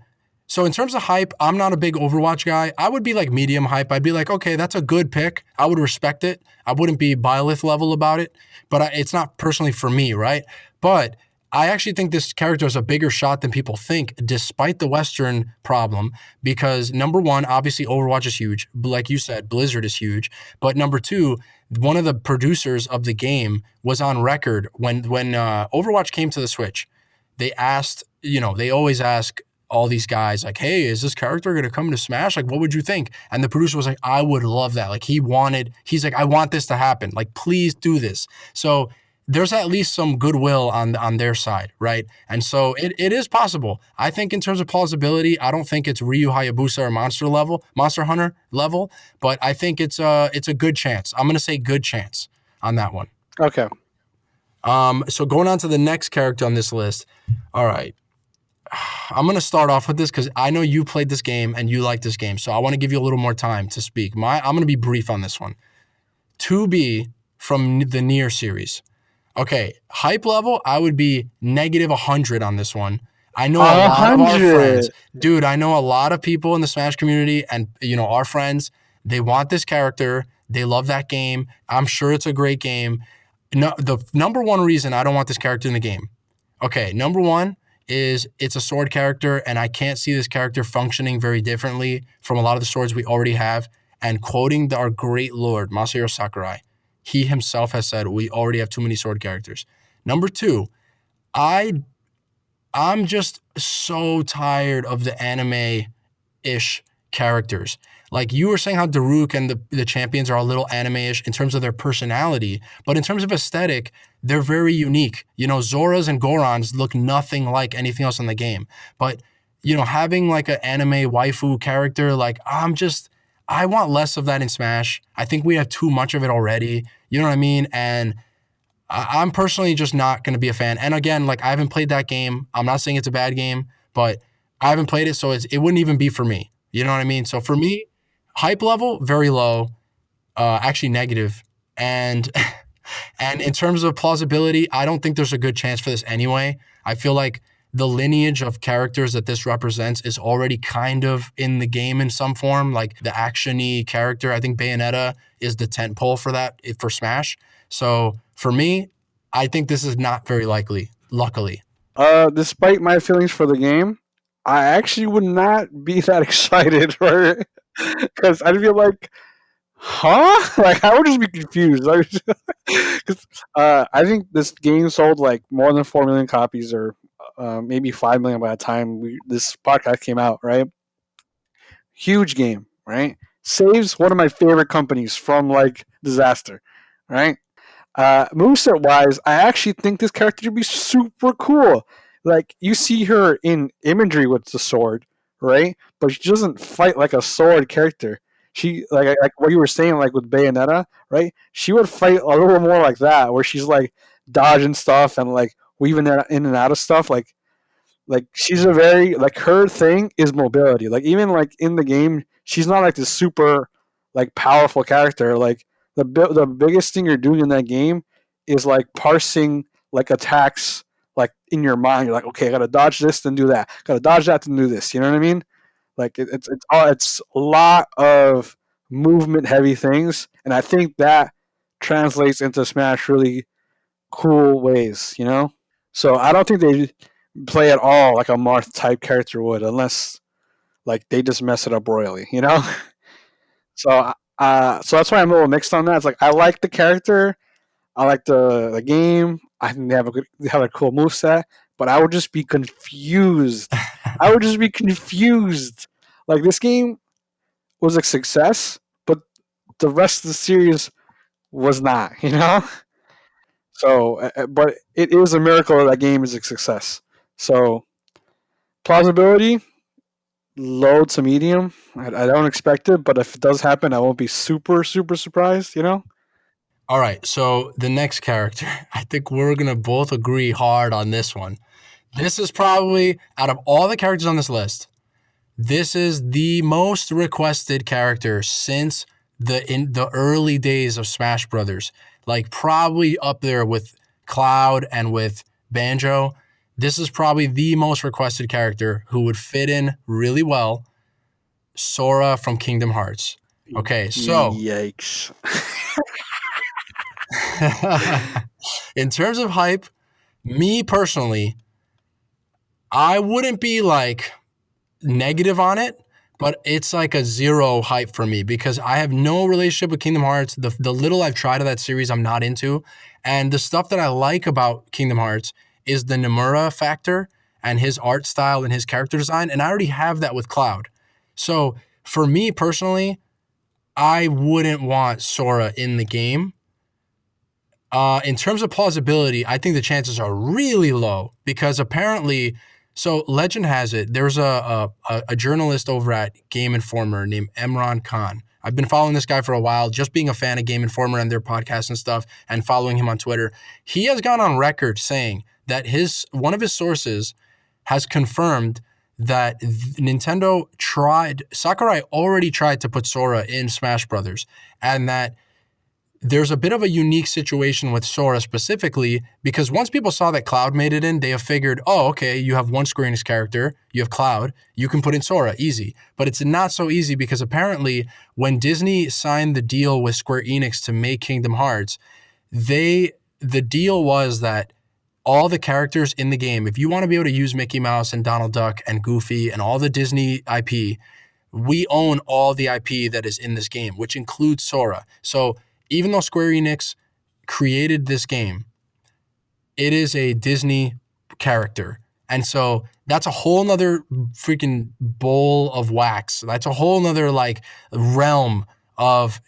So in terms of hype, I'm not a big Overwatch guy. I would be like medium hype. I'd be like, okay, that's a good pick. I would respect it. I wouldn't be Byleth level about it, but it's not personally for me, right? But I actually think this character is a bigger shot than people think, despite the Western problem, because number one, obviously Overwatch is huge. Like you said, Blizzard is huge. But number two, one of the producers of the game was on record when Overwatch came to the Switch. They asked, they always ask all these guys like, hey, is this character going to come to Smash? Like, what would you think? And the producer was like, I would love that. Like he's like, I want this to happen. Like, please do this. So there's at least some goodwill on their side, right? And so it is possible. I think in terms of plausibility, I don't think it's Ryu Hayabusa or Monster Hunter level, but I think it's a good chance. I'm going to say good chance on that one. Okay. So going on to the next character on this list. All right. I'm going to start off with this because I know you played this game and you like this game. So I want to give you a little more time to speak. I'm going to be brief on this one. 2B from the Nier series. Okay. Hype level, I would be negative 100 on this one. I know a lot of our friends. Dude, I know a lot of people in the Smash community and, our friends, they want this character. They love that game. I'm sure it's a great game. No, the number one reason I don't want this character in the game. Okay, number one is it's a sword character, and I can't see this character functioning very differently from a lot of the swords we already have. And quoting our great lord, Masahiro Sakurai, he himself has said we already have too many sword characters. Number two, I'm just so tired of the anime-ish characters. Like you were saying how Daruk and the champions are a little anime-ish in terms of their personality, but in terms of aesthetic, they're very unique. Zoras and Gorons look nothing like anything else in the game. But, having like an anime waifu character, like I want less of that in Smash. I think we have too much of it already. You know what I mean? And I'm personally just not going to be a fan. And again, like I haven't played that game. I'm not saying it's a bad game, but I haven't played it, so it wouldn't even be for me. You know what I mean? So for me, hype level, very low, actually negative. And in terms of plausibility, I don't think there's a good chance for this anyway. I feel like the lineage of characters that this represents is already kind of in the game in some form, like the action-y character. I think Bayonetta is the tentpole for that, for Smash. So for me, I think this is not very likely, luckily. Despite my feelings for the game, I actually would not be that excited for it because I'd be like, huh? Like I would just be confused. I think this game sold like more than 4 million copies, or maybe 5 million by the time this podcast came out. Right, huge game. Right, saves one of my favorite companies from like disaster. Right, moveset wise, I actually think this character to be super cool. Like you see her in imagery with the sword, right? But she doesn't fight like a sword character. She like what you were saying, like with Bayonetta, right? She would fight a little more like that, where she's like dodging stuff and like weaving in and out of stuff. Like she's a very like her thing is mobility. Like even like in the game, she's not like this super like powerful character. Like the biggest thing you're doing in that game is like parsing like attacks like in your mind. You're like, okay, I gotta dodge this, then do that. Gotta dodge that, then do this. You know what I mean? Like it's a lot of movement heavy things, and I think that translates into Smash really cool ways. You know? So I don't think they play at all like a Marth type character would, unless like they just mess it up royally, you know. So that's why I'm a little mixed on that. It's like I like the character, I like the game. I think they have a cool moveset, but I would just be confused. I would just be confused. Like this game was a success, but the rest of the series was not, you know. So, but it is a miracle that game is a success. So plausibility, low to medium. I don't expect it, but if it does happen, I won't be super super surprised. You know. All right, so the next character, I think we're gonna both agree hard on this one. This is probably out of all the characters on this list, this is the most requested character since in the early days of Smash Brothers. Like probably up there with Cloud and with Banjo. This is probably the most requested character who would fit in really well. Sora from Kingdom Hearts. Okay, so Yikes. in terms of hype, me personally, I wouldn't be like negative on it, but it's like a zero hype for me because I have no relationship with Kingdom Hearts. The little I've tried of that series, I'm not into. And the stuff that I like about Kingdom Hearts is the Nomura factor and his art style and his character design. And I already have that with Cloud. So for me personally, I wouldn't want Sora in the game. In terms of plausibility, I think the chances are really low because apparently, so legend has it, there's a journalist over at Game Informer named Emran Khan. I've been following this guy for a while, just being a fan of Game Informer and their podcasts and stuff, and following him on Twitter. He has gone on record saying that one of his sources has confirmed that Sakurai already tried to put Sora in Smash Brothers, and that there's a bit of a unique situation with Sora specifically because once people saw that Cloud made it in, they have figured, oh, okay, you have one Square Enix character, you have Cloud, you can put in Sora, easy. But it's not so easy because apparently when Disney signed the deal with Square Enix to make Kingdom Hearts, the deal was that all the characters in the game, if you want to be able to use Mickey Mouse and Donald Duck and Goofy and all the Disney IP, we own all the IP that is in this game, which includes Sora. So even though Square Enix created this game, it is a Disney character. And so that's a whole nother freaking bowl of wax. That's a whole nother like realm of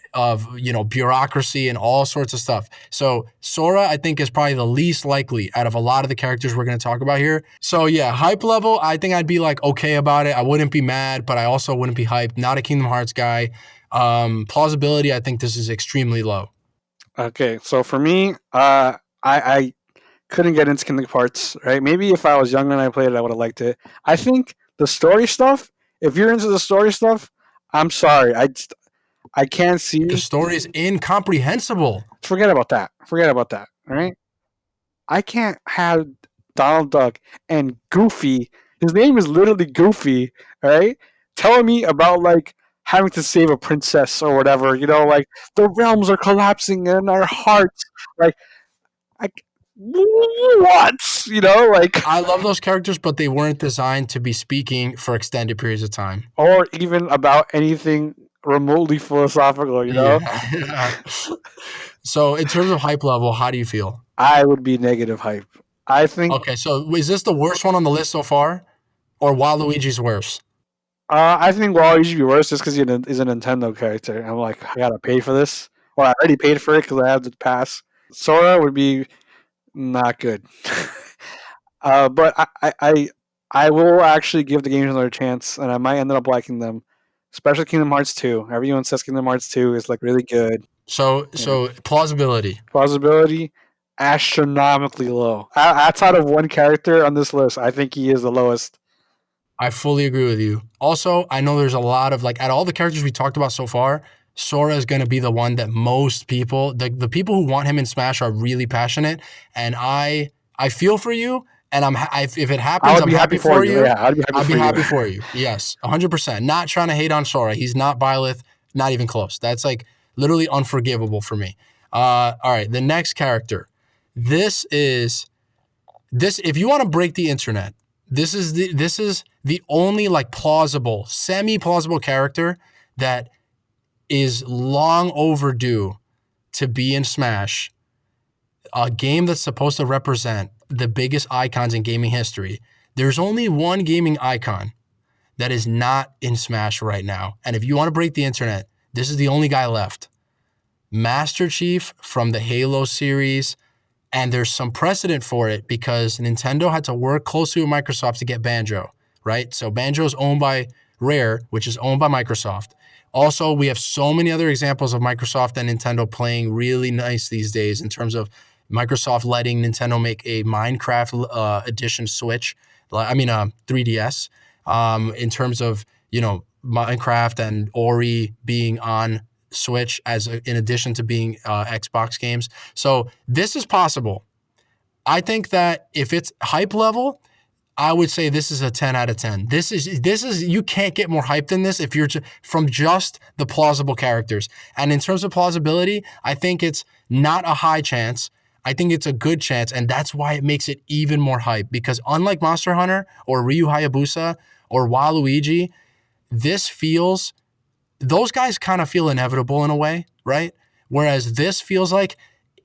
bureaucracy and all sorts of stuff. So Sora, I think, is probably the least likely out of a lot of the characters we're going to talk about here. So yeah, hype level, I think I'd be like okay about it. I wouldn't be mad, but I also wouldn't be hyped. Not a Kingdom Hearts guy. Plausibility, I think this is extremely low. Okay, so for me, I couldn't get into Kingdom Hearts. Right? Maybe if I was younger and I played it, I would have liked it. I think the story stuff. If you're into the story stuff, I'm sorry. I can't see. The story is incomprehensible. Forget about that. Forget about that. All right. I can't have Donald Duck and Goofy. His name is literally Goofy. All right. Telling me about like having to save a princess or whatever. You know, like the realms are collapsing in our hearts. Like I, what? Like, I love those characters, but they weren't designed to be speaking for extended periods of time. or even about anything remotely philosophical. Yeah. So, in terms of hype level, how do you feel? I would be negative hype. I think. Okay, so is this the worst one on the list so far, or Waluigi's worse? I think Waluigi should be worse just because he's a Nintendo character. I'm like, I gotta pay for this. Well, I already paid for it because I have the pass. Sora would be not good. But I will actually give the games another chance, and I might end up liking them. Especially Kingdom Hearts 2. Everyone says Kingdom Hearts 2 is like really good. So, Yeah. so plausibility. Plausibility, astronomically low. Outside of one character on this list, I think he is the lowest. I fully agree with you. Also, I know there's a lot of like, at all the characters we talked about so far, Sora is going to be the one that most people, the people who want him in Smash, are really passionate, and I feel for you. And if it I happens, would I'm be happy happy for for you. you. Yeah, I'd be happy I'll be for you. happy for you. Yes, 100%. Not trying to hate on Sora. He's not Byleth. Not even close. That's like literally unforgivable for me. All right, the next character. This is this. If you want to break the internet, this is the only like plausible, semi-plausible character that is long overdue to be in Smash, a game that's supposed to represent the biggest icons in gaming history. There's only one gaming icon that is not in Smash right now. And if you want to break the internet, this is the only guy left. Master Chief from the Halo series. And there's some precedent for it because Nintendo had to work closely with Microsoft to get Banjo, right? So Banjo is owned by Rare, which is owned by Microsoft. Also, we have so many other examples of Microsoft and Nintendo playing really nice these days in terms of Microsoft letting Nintendo make a Minecraft edition Switch, 3DS, in terms of, Minecraft and Ori being on Switch in addition to being Xbox games. So this is possible. I think that if it's hype level, I would say this is a 10 out of 10. This is you can't get more hype than this if you're from just the plausible characters. And in terms of plausibility, I think it's not a high chance. I think it's a good chance, and that's why it makes it even more hype because unlike Monster Hunter or Ryu Hayabusa or Waluigi, this feels those guys kind of feel inevitable in a way, right? Whereas this feels like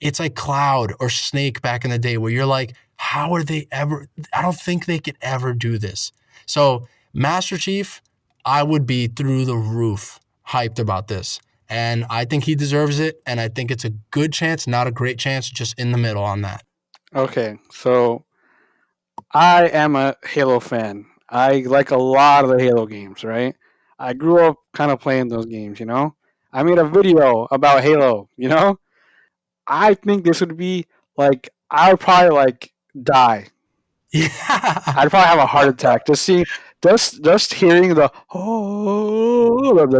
it's like Cloud or Snake back in the day where you're like, how are they ever? I don't think they could ever do this. So, Master Chief, I would be through the roof hyped about this. And I think he deserves it. And I think it's a good chance, not a great chance, just in the middle on that. Okay, so I am a Halo fan. I like a lot of the Halo games, right? I grew up kind of playing those games. I made a video about Halo. I think this would be like I would probably like die. Yeah. I'd probably have a heart attack just hearing the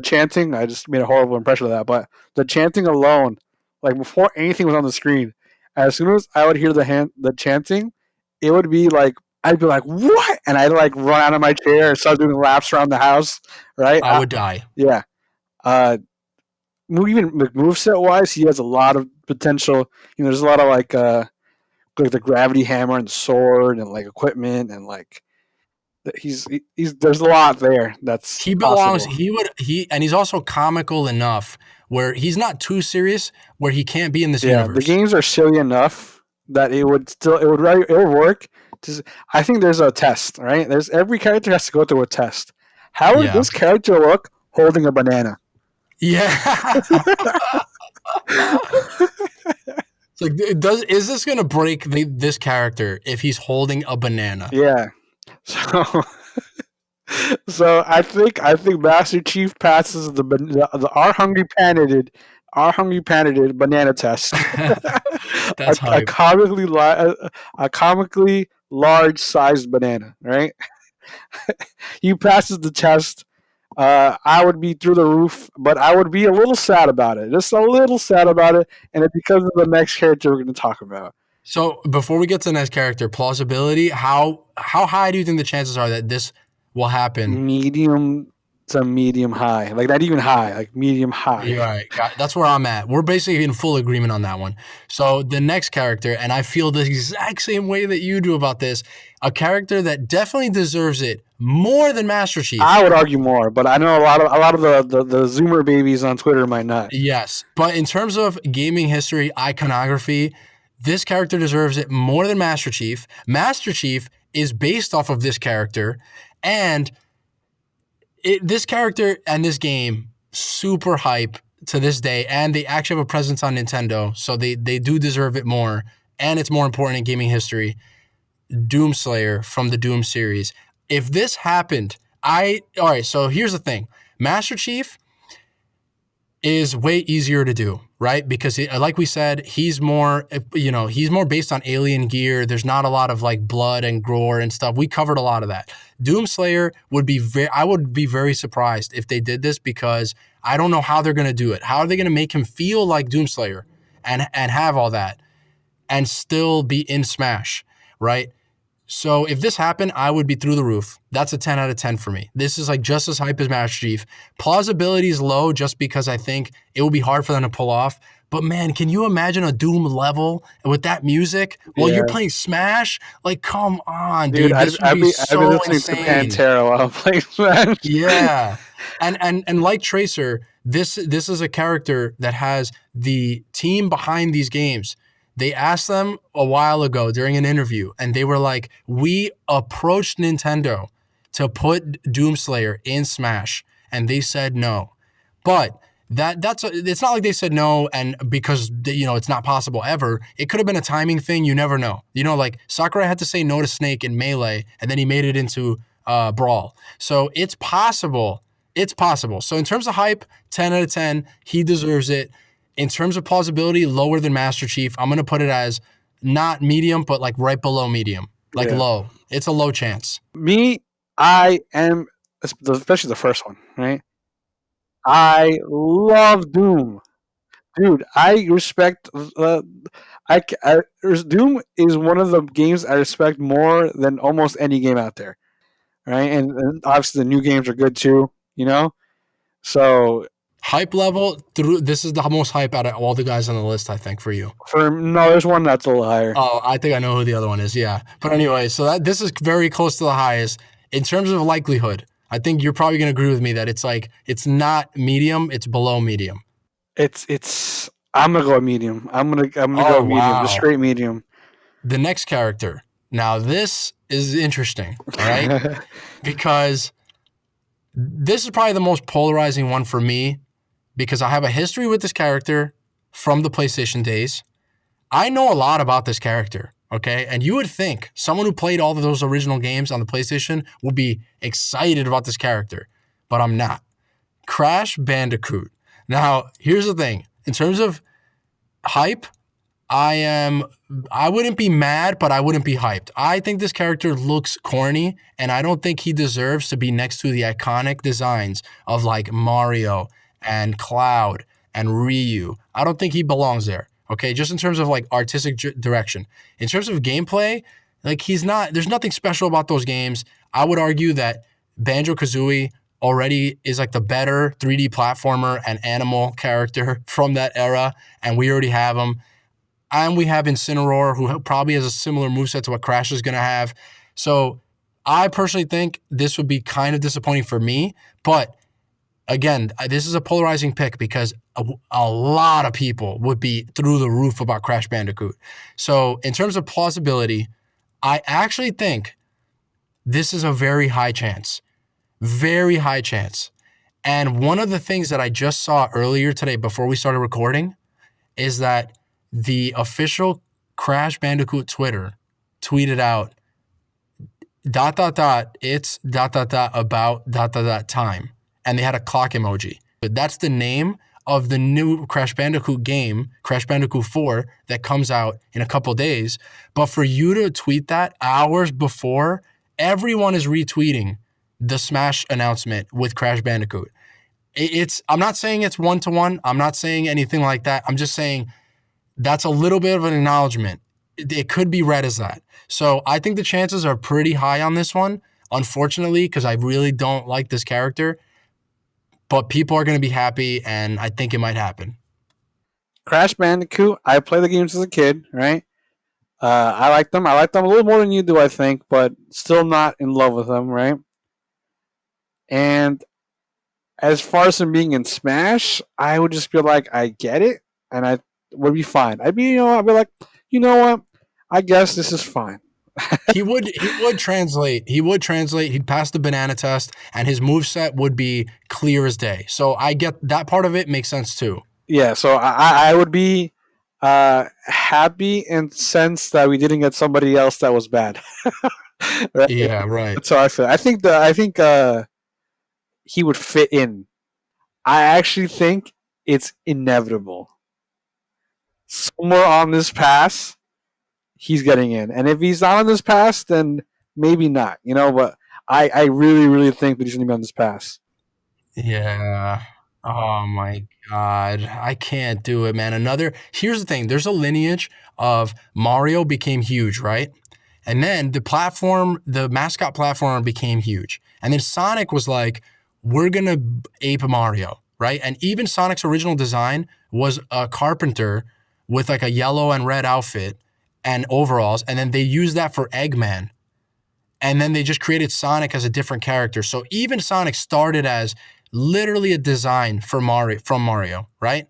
chanting. I just made a horrible impression of that, but the chanting alone, like before anything was on the screen, as soon as I would hear the chanting, it would be like I'd be like what, and I'd like run out of my chair and start doing laps around the house. Right? I would die. Yeah. Uh, Even moveset wise, he has a lot of potential. There's a lot of like the gravity hammer and the sword and like equipment and like he's there's a lot there that's He belongs, possible. and he's also comical enough where he's not too serious where he can't be in this Yeah, the universe. games are silly enough that it would work. I think there's a test, right? There's every character has to go through a test. How would Yeah. this character look holding a banana? Yeah. It's like, is this going to break this character if he's holding a banana? Yeah. So so I think Master Chief passes the our hungry panic banana test. a, That's a hype. comically a comically large sized banana, right? He passes the test. I would be through the roof, but I would be a little sad about it. Just a little sad about it, and it's because of the next character we're going to talk about. So before we get to the next character, plausibility, how high do you think the chances are that this will happen? Medium It's a medium high, like not even high, like medium high. You're right. That's where I'm at. We're basically in full agreement on that one. So the next character, and I feel the exact same way that you do about this, a character that definitely deserves it more than Master Chief. I would argue more, but I know a lot of the Zoomer babies on Twitter might not. Yes, but in terms of gaming history iconography, this character deserves it more than Master Chief. Master Chief is based off of this character, and this character and this game, super hype to this day, and they actually have a presence on Nintendo, so they do deserve it more, and it's more important in gaming history. Doomslayer from the Doom series. If this happened, all right, so here's the thing. Master Chief is way easier to do, right? Because like we said, he's more based on alien gear. There's not a lot of like blood and gore and stuff. We covered a lot of that. Doomslayer I would be very surprised if they did this, because I don't know how they're going to do it. How are they going to make him feel like Doomslayer and have all that and still be in Smash, right? So if this happened, I would be through the roof. That's a 10 out of 10 for me. This is like just as hype as Master Chief. Plausibility is low just because I think it will be hard for them to pull off. But man, can you imagine a Doom level with that music while you're playing Smash? Like, come on, dude. This would be so I'd be listening insane. to Pantera while I'm playing Smash. Yeah. And like Tracer, this is a character that has the team behind these games. They asked them a while ago during an interview, and they were like, we approached Nintendo to put Doomslayer in Smash, and they said no. But it's not like they said no and because it's not possible ever. It could have been a timing thing. You never know. Like Sakurai had to say no to Snake in Melee, and then he made it into Brawl. So it's possible. It's possible. So in terms of hype, 10 out of 10, he deserves it. In terms of plausibility, lower than Master Chief. I'm going to put it as not medium, but like right below medium, like low. It's a low chance. I am, especially the first one, right? I love Doom. Dude, I respect, Doom is one of the games I respect more than almost any game out there, right? And obviously the new games are good too, So hype level, this is the most hype out of all the guys on the list, I think, for you. There's one that's a little higher. Oh, I think I know who the other one is, yeah. But anyway, so this is very close to the highest. In terms of likelihood, I think you're probably going to agree with me that it's not medium, it's below medium. I'm going to go medium. I'm going to go medium, the straight medium. The next character. Now, this is interesting, all right? Because this is probably the most polarizing one for me, because I have a history with this character from the PlayStation days. I know a lot about this character, okay? And you would think someone who played all of those original games on the PlayStation would be excited about this character, but I'm not. Crash Bandicoot. Now, here's the thing. In terms of hype, I wouldn't be mad, but I wouldn't be hyped. I think this character looks corny, and I don't think he deserves to be next to the iconic designs of like Mario and Cloud and Ryu. I don't think he belongs there. Okay, just in terms of like artistic direction. In terms of gameplay, like there's nothing special about those games. I would argue that Banjo-Kazooie already is like the better 3D platformer and animal character from that era, and we already have him. And we have Incineroar, who probably has a similar moveset to what Crash is going to have. So I personally think this would be kind of disappointing for me, but again, this is a polarizing pick because a lot of people would be through the roof about Crash Bandicoot. So in terms of plausibility, I actually think this is a very high chance. Very high chance. And one of the things that I just saw earlier today before we started recording is that the official Crash Bandicoot Twitter tweeted out ... it's ... about ... time. And they had a clock emoji. But that's the name of the new Crash Bandicoot game, Crash Bandicoot 4, that comes out in a couple days. But for you to tweet that hours before, everyone is retweeting the Smash announcement with Crash Bandicoot. I'm not saying it's one-to-one. I'm not saying anything like that. I'm just saying that's a little bit of an acknowledgement. It could be read as that. So I think the chances are pretty high on this one, unfortunately, because I really don't like this character. but people are going to be happy, and I think it might happen. Crash Bandicoot. I played the games as a kid, right? I like them. I like them a little more than you do, I think, but still not in love with them, right? And as far as them being in Smash, I would just be like, I get it, and I would be fine. I'd be like, you know what? I guess this is fine. He would translate. He would translate. He'd pass the banana test, and his moveset would be clear as day. So I get that part of it makes sense too. Yeah, so I would be happy in sense that we didn't get somebody else that was bad. Right? Yeah, right. That's how I feel. I think he would fit in. I actually think it's inevitable. Somewhere on this pass, he's getting in, and if he's not on this pass, then maybe not. But I really really think that he's going to be on this pass. Yeah. Oh my God. I can't do it, man. Here's the thing, there's a lineage of Mario became huge, right? And then the mascot platform became huge. And then Sonic was like, we're going to ape Mario, right? And even Sonic's original design was a carpenter with like a yellow and red outfit and overalls. And then they used that for Eggman. And then they just created Sonic as a different character. So even Sonic started as literally a design for Mario from Mario, right?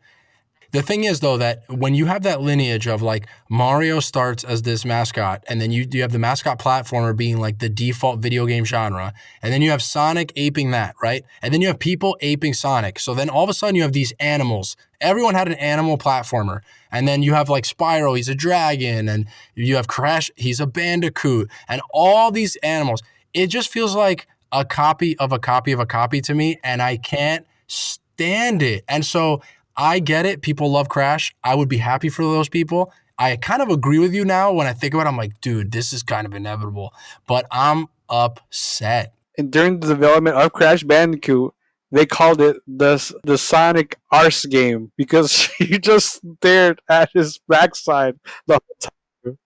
The thing is, though, that when you have that lineage of like Mario starts as this mascot, and then you have the mascot platformer being like the default video game genre, and then you have Sonic aping that, right? And then you have people aping Sonic. So then all of a sudden you have these animals. Everyone had an animal platformer. And then you have like Spyro, he's a dragon, and you have Crash, he's a bandicoot, and all these animals. It just feels like a copy of a copy of a copy to me, and I can't stand it. And so I get it. People love Crash. I would be happy for those people. I kind of agree with you now when I think about it. I'm like, dude, this is kind of inevitable, but I'm upset. And during the development of Crash Bandicoot, they called it the Sonic Arse game because you just stared at his backside the whole time.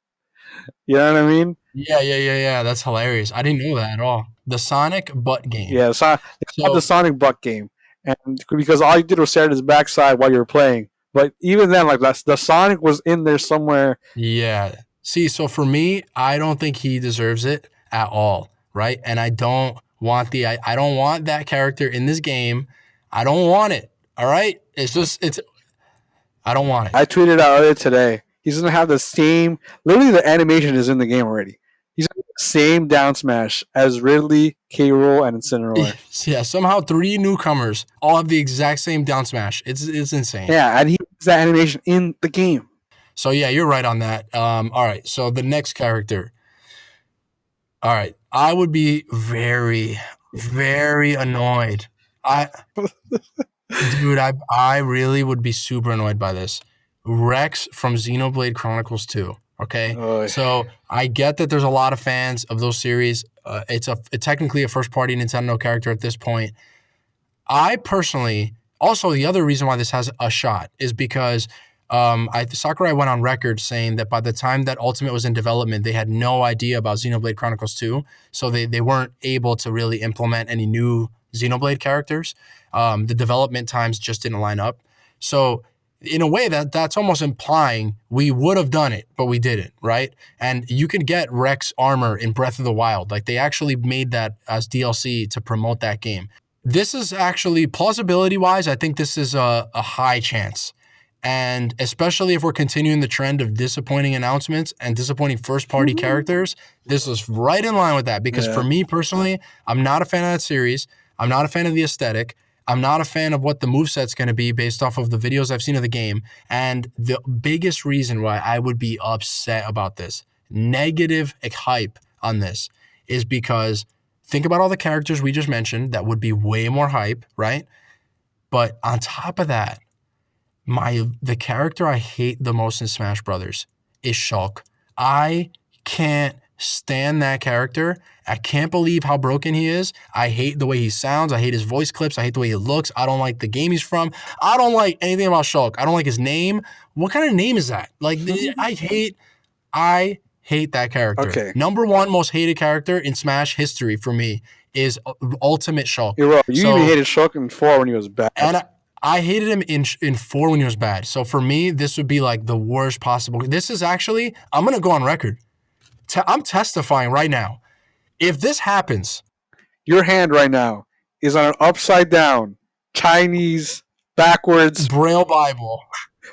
You know what I mean? Yeah. That's hilarious. I didn't know that at all. The Sonic butt game. Yeah, they called the So Sonic Buck game, and because all you did was stare at his backside while you were playing. But even then, like the Sonic was in there somewhere. yeah. See, so for me, I don't think he deserves it at all, right? And I don't want that character in this game. I don't want it. All right? It's I don't want it. I tweeted out earlier today. He's gonna have the same. Literally, the animation is in the game already. He's gonna have the same down smash as Ridley, K. Rool, and Incineroar. Yeah, somehow three newcomers all have the exact same down smash. It's insane. Yeah, and he has that animation in the game. So yeah, you're right on that. All right. So the next character. All right. I would be very, very annoyed. I Dude, I really would be super annoyed by this. Rex from Xenoblade Chronicles 2. Okay, Oh, so I get that there's a lot of fans of those series. It's technically a first party Nintendo character at this point. I personally, also the other reason why this has a shot is because Sakurai went on record saying that by the time that Ultimate was in development, they had no idea about Xenoblade Chronicles 2, so they weren't able to really implement any new Xenoblade characters. The development times just didn't line up. So in a way that's almost implying we would have done it, but we didn't, right? And you can get Rex armor in Breath of the Wild. Like they actually made that as DLC to promote that game. This is actually plausibility wise, I think this is a high chance. And especially if we're continuing the trend of disappointing announcements and disappointing first party characters, this is right in line with that. Because for me personally, I'm not a fan of that series. I'm not a fan of the aesthetic. I'm not a fan of what the moveset's going to be based off of the videos I've seen of the game. And the biggest reason why I would be upset about this, negative hype on this, is because think about all the characters we just mentioned that would be way more hype, right? But on top of that, the character I hate the most in Smash Brothers is Shulk. I can't stand that character. I can't believe how broken he is. I hate the way he sounds. I hate his voice clips. I hate the way he looks. I don't like the game he's from. I don't like anything about Shulk. I don't like his name. What kind of name is that? Like, I hate that character. Okay. Number one most hated character in Smash history for me is ultimate Shulk. You're right. You even So hated Shulk in 4 when he was bad. and I hated him in 4 when he was bad. So for me, this would be like the worst possible. This is actually, I'm gonna go on record. I'm testifying right now. If this happens, Your hand right now is on an upside down Chinese backwards Braille Bible.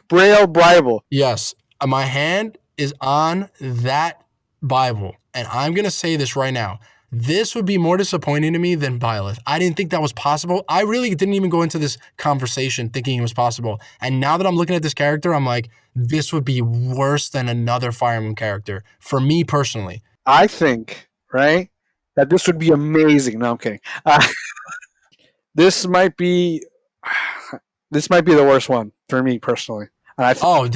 Braille Bible. Yes, my hand is on that Bible, and I'm gonna say this right now. This would be more disappointing to me than Byleth. I didn't think that was possible. I really didn't even go into this conversation thinking it was possible. And now that I'm looking at this character, I'm like, this would be worse than another Fire Emblem character for me personally. I think, right, that this would be amazing. No, I'm kidding. This might be the worst one for me personally. And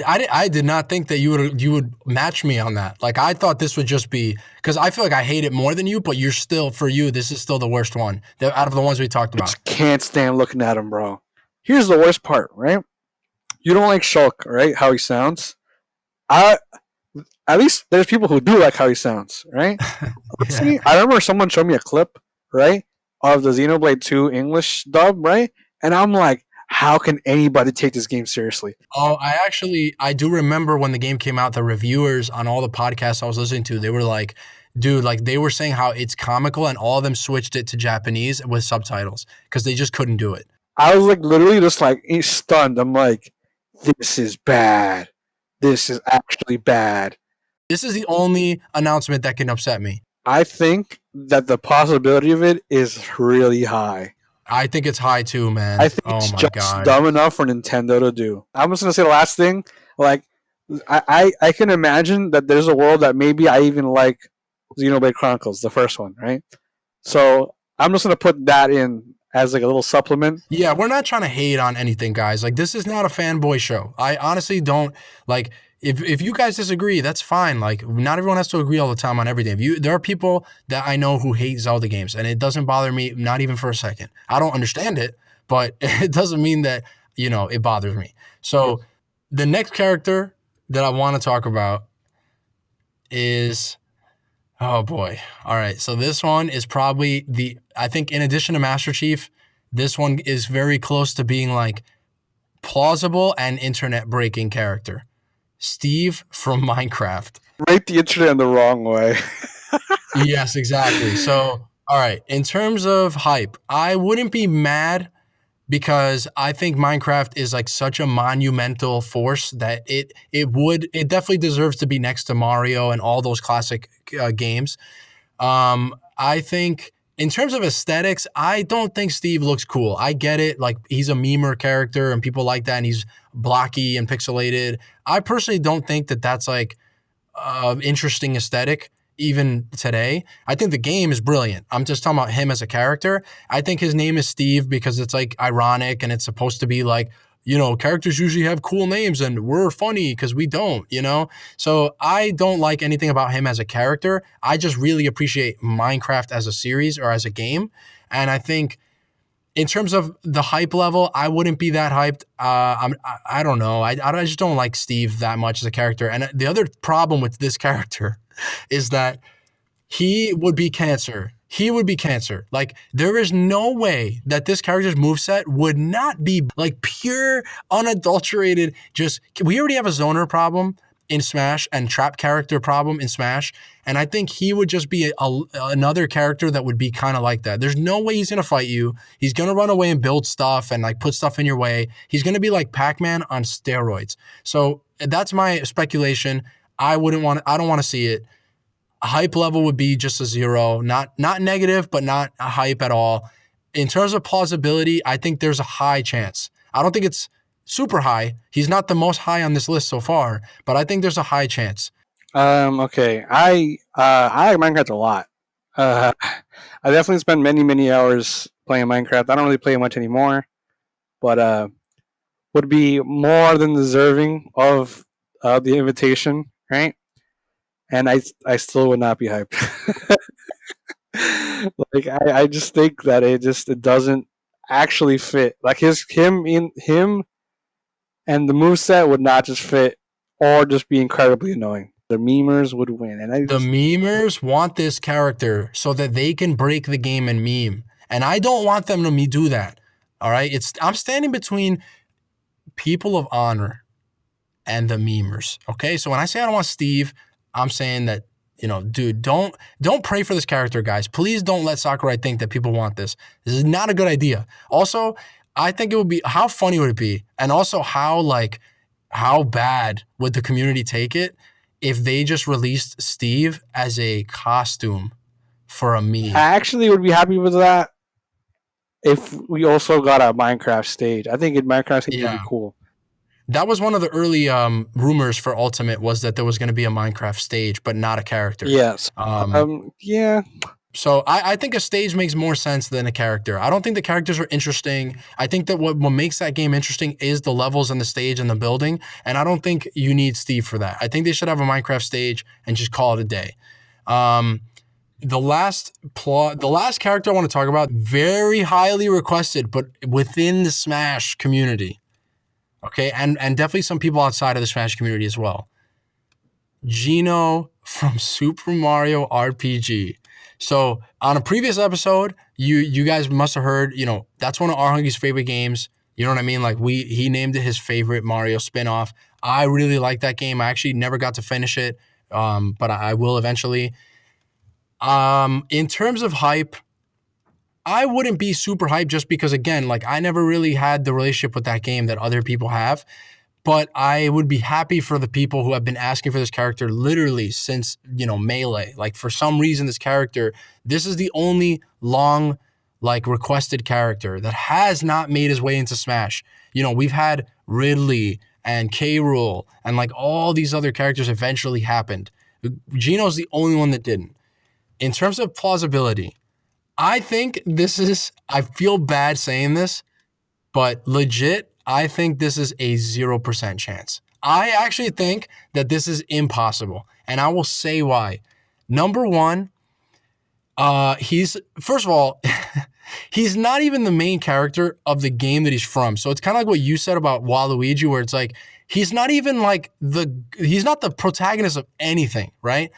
I did not think that you would match me on that. Like I thought this would just be because I feel like I hate it more than you, but you're still for you. This is still the worst one out of the ones we talked about. just can't stand looking at him, bro. Here's the worst part, right? You don't like Shulk, right? How he sounds. At least there's people who do like how he sounds, right? Yeah. I remember someone showed me a clip, right, of the Xenoblade 2 English dub, right? And I'm like, how can anybody take this game seriously? Oh, I do remember when the game came out, the reviewers on all the podcasts I was listening to, they were like, dude, like they were saying how it's comical and all of them switched it to Japanese with subtitles because they just couldn't do it. I was like literally just like stunned. I'm like, this is bad. This is actually bad. This is the only announcement that can upset me. I think that the possibility of it is really high. I think it's high too, man. I think it's just dumb enough for Nintendo to do. I'm just gonna say the last thing. Like, I can imagine that there's a world that maybe I even like Xenoblade Chronicles, the first one, right? So I'm just gonna put that in as like a little supplement. Yeah, we're not trying to hate on anything, guys. Like this is not a fanboy show. I honestly don't like. If you guys disagree, that's fine. Like not everyone has to agree all the time on everything. There are people that I know who hate Zelda games, and it doesn't bother me, not even for a second. I don't understand it, but it doesn't mean that it bothers me. So the next character that I want to talk about is, oh boy. All right, so this one is probably I think in addition to Master Chief, this one is very close to being like plausible and internet breaking character. Steve from Minecraft. Rate the internet in the wrong way. Yes, exactly. So, all right. In terms of hype, I wouldn't be mad because I think Minecraft is like such a monumental force that it definitely deserves to be next to Mario and all those classic games. I think in terms of aesthetics, I don't think Steve looks cool. I get it. Like he's a memer character and people like that and he's blocky and pixelated. I personally don't think that that's like interesting aesthetic even today. I think the game is brilliant. I'm just talking about him as a character. I think his name is Steve because it's like ironic and it's supposed to be like, characters usually have cool names and we're funny because we don't, So I don't like anything about him as a character. I just really appreciate Minecraft as a series or as a game. And I think in terms of the hype level, I wouldn't be that hyped. I don't know. I just don't like Steve that much as a character. And the other problem with this character is that he would be cancer. He would be cancer. Like, there is no way that this character's moveset would not be like pure, unadulterated. We already have a zoner problem in Smash and trap character problem in Smash. And I think he would just be another character that would be kind of like that. There's no way he's going to fight you. He's going to run away and build stuff and like put stuff in your way. He's going to be like Pac-Man on steroids. So that's my speculation. I don't want to see it. Hype level would be just a 0, not negative, but not a hype at all. In terms of plausibility, I think there's a high chance. I don't think it's super high. He's not the most high on this list so far, but I think there's a high chance. Okay. I like Minecraft a lot. I definitely spend many hours playing Minecraft. I don't really play it much anymore, but would be more than deserving of the invitation, right? And I still would not be hyped. Like I just think that it doesn't actually fit. Like him and the moveset would not just fit or just be incredibly annoying. the memers would win. And The memers want this character so that they can break the game and meme. And I don't want them to me do that. All right. I'm standing between people of honor and the memers. Okay. So when I say I don't want Steve, I'm saying that, dude, don't pray for this character, guys. Please don't let Sakurai think that people want this. This is not a good idea. Also, I think it would be, how funny would it be? And also how bad would the community take it if they just released Steve as a costume for a meme? I actually would be happy with that if we also got a Minecraft stage. I think Minecraft stage would be cool. That was one of the early rumors for Ultimate, was that there was going to be a Minecraft stage, but not a character. Yes. Yeah. So I think a stage makes more sense than a character. I don't think the characters are interesting. I think that what makes that game interesting is the levels and the stage and the building. And I don't think you need Steve for that. I think they should have a Minecraft stage and just call it a day. The last character I want to talk about, very highly requested, but within the Smash community. Okay, and definitely some people outside of the Smash community as well. Geno from Super Mario RPG. So on a previous episode, you guys must have heard, that's one of Arhungry's favorite games. You know what I mean? Like he named it his favorite Mario spinoff. I really like that game. I actually never got to finish it, but I will eventually. In terms of hype, I wouldn't be super hyped just because, again, like I never really had the relationship with that game that other people have. But I would be happy for the people who have been asking for this character literally since, Melee. Like for some reason, this is the only long, requested character that has not made his way into Smash. We've had Ridley and K. Rool and all these other characters eventually happened. Geno's the only one that didn't. In terms of plausibility, I think I feel bad saying this, but legit, I think this is a 0% chance. I actually think that this is impossible, and I will say why. Number one, first of all, he's not even the main character of the game that he's from. So it's kind of like what you said about Waluigi, where it's like, he's not even he's not the protagonist of anything, right?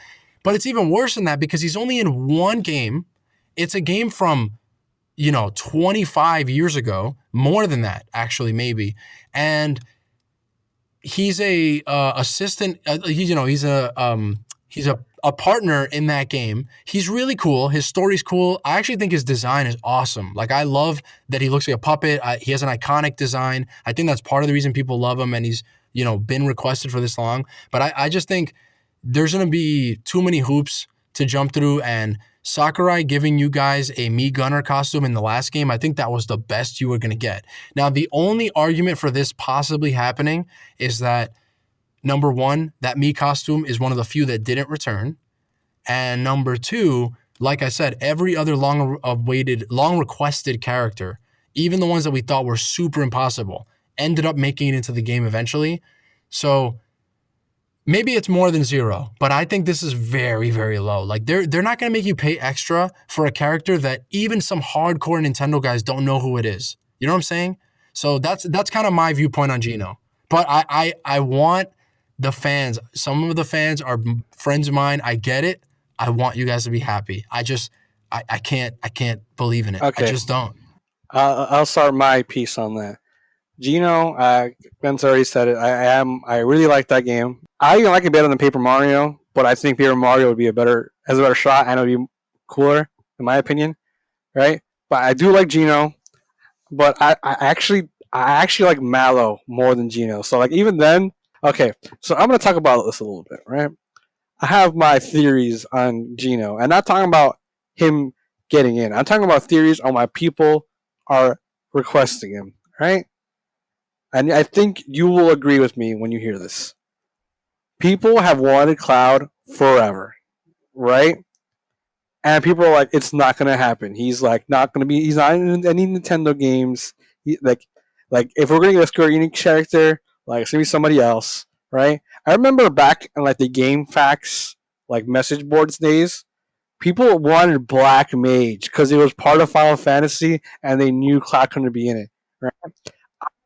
But it's even worse than that because he's only in one game. It's a game from 25 years ago, more than that, actually, maybe. And he's a assistant. He's a partner in that game. He's really cool. His story's cool. I actually think his design is awesome. I love that he looks like a puppet. He has an iconic design. I think that's part of the reason people love him, and he's been requested for this long. But I just think there's going to be too many hoops to jump through, and Sakurai giving you guys a Mii Gunner costume in the last game, I think that was the best you were going to get. Now, the only argument for this possibly happening is that, number one, that Mii costume is one of the few that didn't return. And number two, like I said, every other long-awaited, long-requested character, even the ones that we thought were super impossible, ended up making it into the game eventually. So maybe it's more than 0, but I think this is very, very low. They're not going to make you pay extra for a character that even some hardcore Nintendo guys don't know who it is. You know what I'm saying? So that's kind of my viewpoint on Geno. But I want the fans. Some of the fans are friends of mine. I get it. I want you guys to be happy. I can't believe in it. Okay. I just don't. I'll start my piece on that. Geno, Ben's already said it. I really like that game. I even like it better than Paper Mario, but I think Paper Mario has a better shot and it would be cooler, in my opinion, right? But I do like Geno, but I actually like Mallow more than Geno. So even then, okay. So I'm gonna talk about this a little bit, right? I have my theories on Geno, and not talking about him getting in. I'm talking about theories on why people are requesting him, right? And I think you will agree with me when you hear this. People have wanted Cloud forever, right? And people are like, it's not going to happen. He's not going to be, he's not in any Nintendo games. If we're going to get a Square Enix character, it's going to be somebody else, right? I remember back in the Game Facts, message boards days, people wanted Black Mage because it was part of Final Fantasy and they knew Cloud couldn't be in it, right?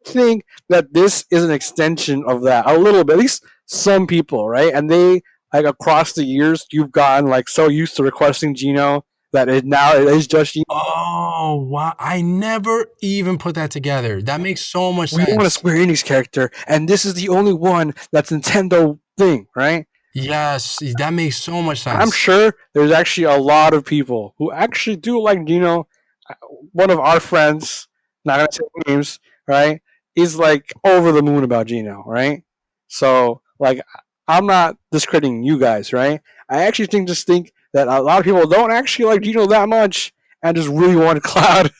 Think that this is an extension of that a little bit, at least some people, right? And they like across the years, you've gotten like so used to requesting Gino that now it is just Gino. Oh, wow. I never even put that together. That makes so much We want a sense. Square Enix character, and this is the only one that's Nintendo thing, right? Yes, that makes so much I'm sense. sure there's actually a lot of people who actually do like Gino. One of our friends, not gonna say names, right, is like over the moon about Gino, right? So like, I'm not discrediting you guys, right? I actually think that a lot of people don't actually like Gino that much and just really want Cloud.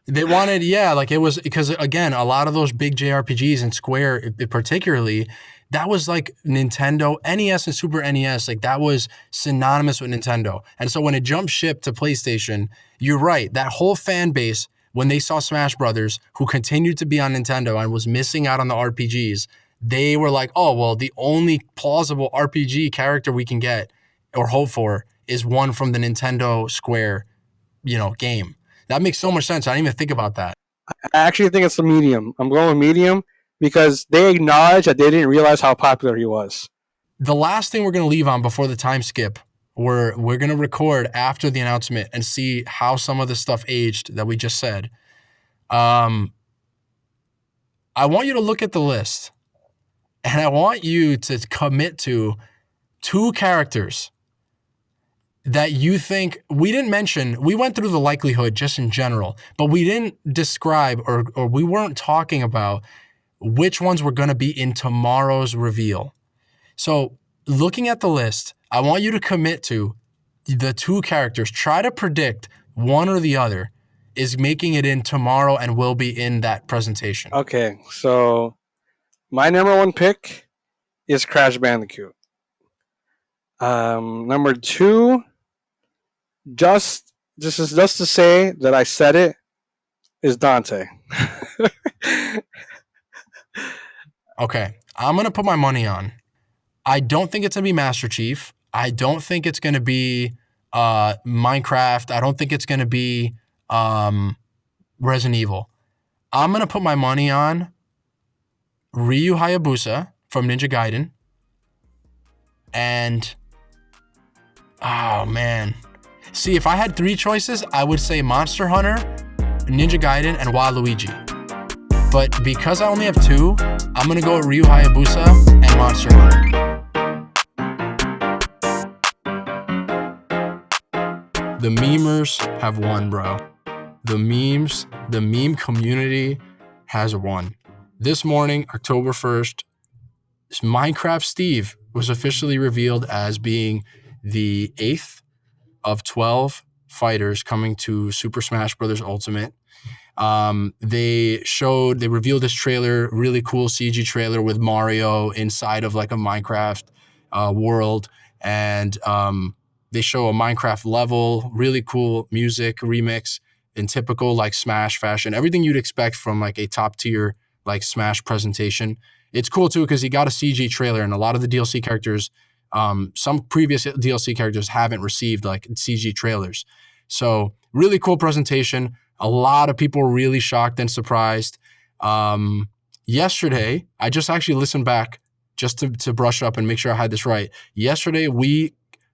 They wanted, yeah, like it was because again, a lot of those big JRPGs and Square, particularly, that was like Nintendo, NES, and Super NES. Like that was synonymous with Nintendo. And so when it jumped ship to PlayStation, you're right. That whole fan base, when they saw Smash Brothers, who continued to be on Nintendo and was missing out on the RPGs, they were like, oh, well, the only plausible RPG character we can get or hope for is one from the Nintendo Square, game. That makes so much sense. I didn't even think about that. I actually think it's a medium. I'm going with medium because they acknowledge that they didn't realize how popular he was. The last thing we're going to leave on before the time skip, we're going to record after the announcement and see how some of the stuff aged that we just said. I want you to look at the list and I want you to commit to 2 characters that you think we didn't mention. We went through the likelihood just in general, but we didn't describe or we weren't talking about which ones were going to be in tomorrow's reveal. So looking at the list, I want you to commit to the 2 characters. Try to predict one or the other is making it in tomorrow and will be in that presentation. Okay, so my number one pick is Crash Bandicoot. Number 2, just to say that I said it, is Dante. Okay, I'm going to put my money on. I don't think it's going to be Master Chief. I don't think it's going to be Minecraft. I don't think it's going to be Resident Evil. I'm going to put my money on Ryu Hayabusa from Ninja Gaiden. And, oh man. See, if I had 3 choices, I would say Monster Hunter, Ninja Gaiden, and Waluigi. But because I only have 2, I'm going to go with Ryu Hayabusa and Monster Hunter. The memers have won, bro. The meme community has won. This morning, October 1st, Minecraft Steve was officially revealed as being the 8th of 12 fighters coming to Super Smash Bros. Ultimate. They revealed this trailer, really cool CG trailer with Mario inside of like a Minecraft world. And they show a Minecraft level, really cool music remix in typical like Smash fashion, everything you'd expect from like a top tier like Smash presentation. It's cool too because he got a CG trailer, and a lot of the DLC characters, some previous DLC characters haven't received like CG trailers. So really cool presentation. A lot of people were really shocked and surprised. Yesterday, I just actually listened back just to brush up and make sure I had this right. Yesterday,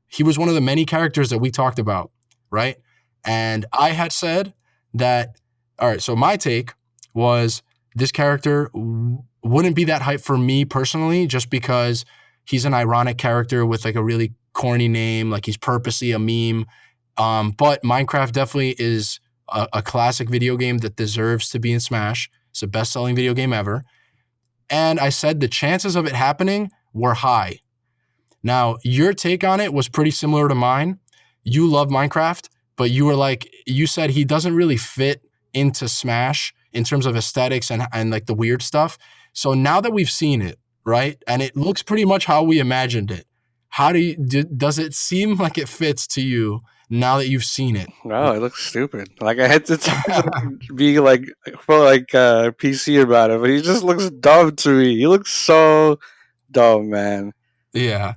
he was one of the many characters that we talked about, right? And I had said that, all right, so my take was this character wouldn't be that hype for me personally, just because he's an ironic character with like a really corny name, like he's purposely a meme. But Minecraft definitely is a classic video game that deserves to be in Smash. It's the best-selling video game ever. And I said the chances of it happening were high. Now, your take on it was pretty similar to mine. You love Minecraft, but you said he doesn't really fit into Smash in terms of aesthetics and like the weird stuff. So now that we've seen it, right, and it looks pretty much how we imagined it, does it seem like it fits to you now that you've seen it? Wow, it looks stupid. Like I had to be like PC about it, but he just looks dumb to me. He looks so dumb, man. Yeah.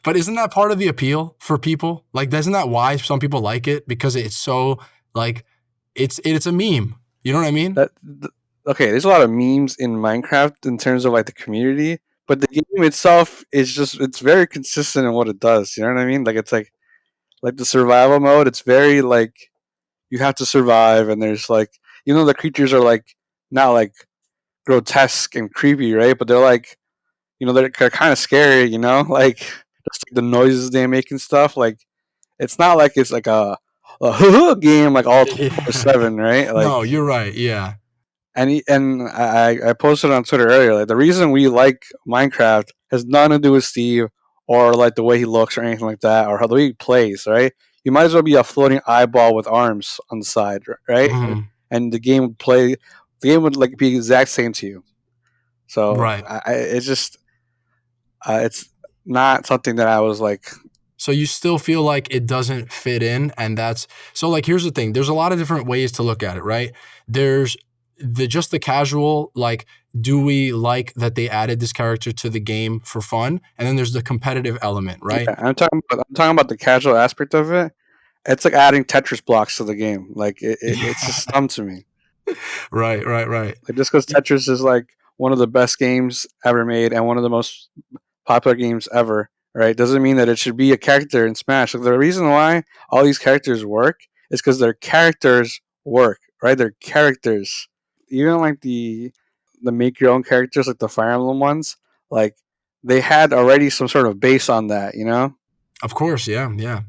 But isn't that part of the appeal for people? Like, isn't that why some people like it? Because it's so like it's a meme. You know what I mean? Okay, there's a lot of memes in Minecraft in terms of like the community, but the game itself is just it's very consistent in what it does. You know what I mean? Like it's like the survival mode. It's very like you have to survive, and there's like the creatures are like not like grotesque and creepy, right? But they're like they're kind of scary. Like just like the noises they make and stuff. Like it's not like it's like a game like all 24/7, right? Like No, you're right. Yeah. and I posted on Twitter earlier. Like the reason we like Minecraft has nothing to do with Steve or like the way he looks or anything like that or how the way he plays. Right? You might as well be a floating eyeball with arms on the side, right? Mhm. And the game would play. The game would like be the exact same to you. So Right. it's just it's not something that I was like. So you still feel like it doesn't fit in, and that's so like here's the thing. There's a lot of different ways to look at it, right? There's the casual, like, do we like that they added this character to the game for fun? And then there's the competitive element, right? Yeah, I'm talking about the casual aspect of it. It's like adding Tetris blocks to the game. Like it's Yeah. just dumb to me. Right, right, right. Like just because Tetris is like one of the best games ever made and one of the most popular games ever, right? Doesn't mean that it should be a character in Smash. Like the reason why all these characters work is because their characters work, right? They're characters. Even like the make your own characters, like the Fire Emblem ones, like they had already some sort of base on that. Of course, yeah, yeah.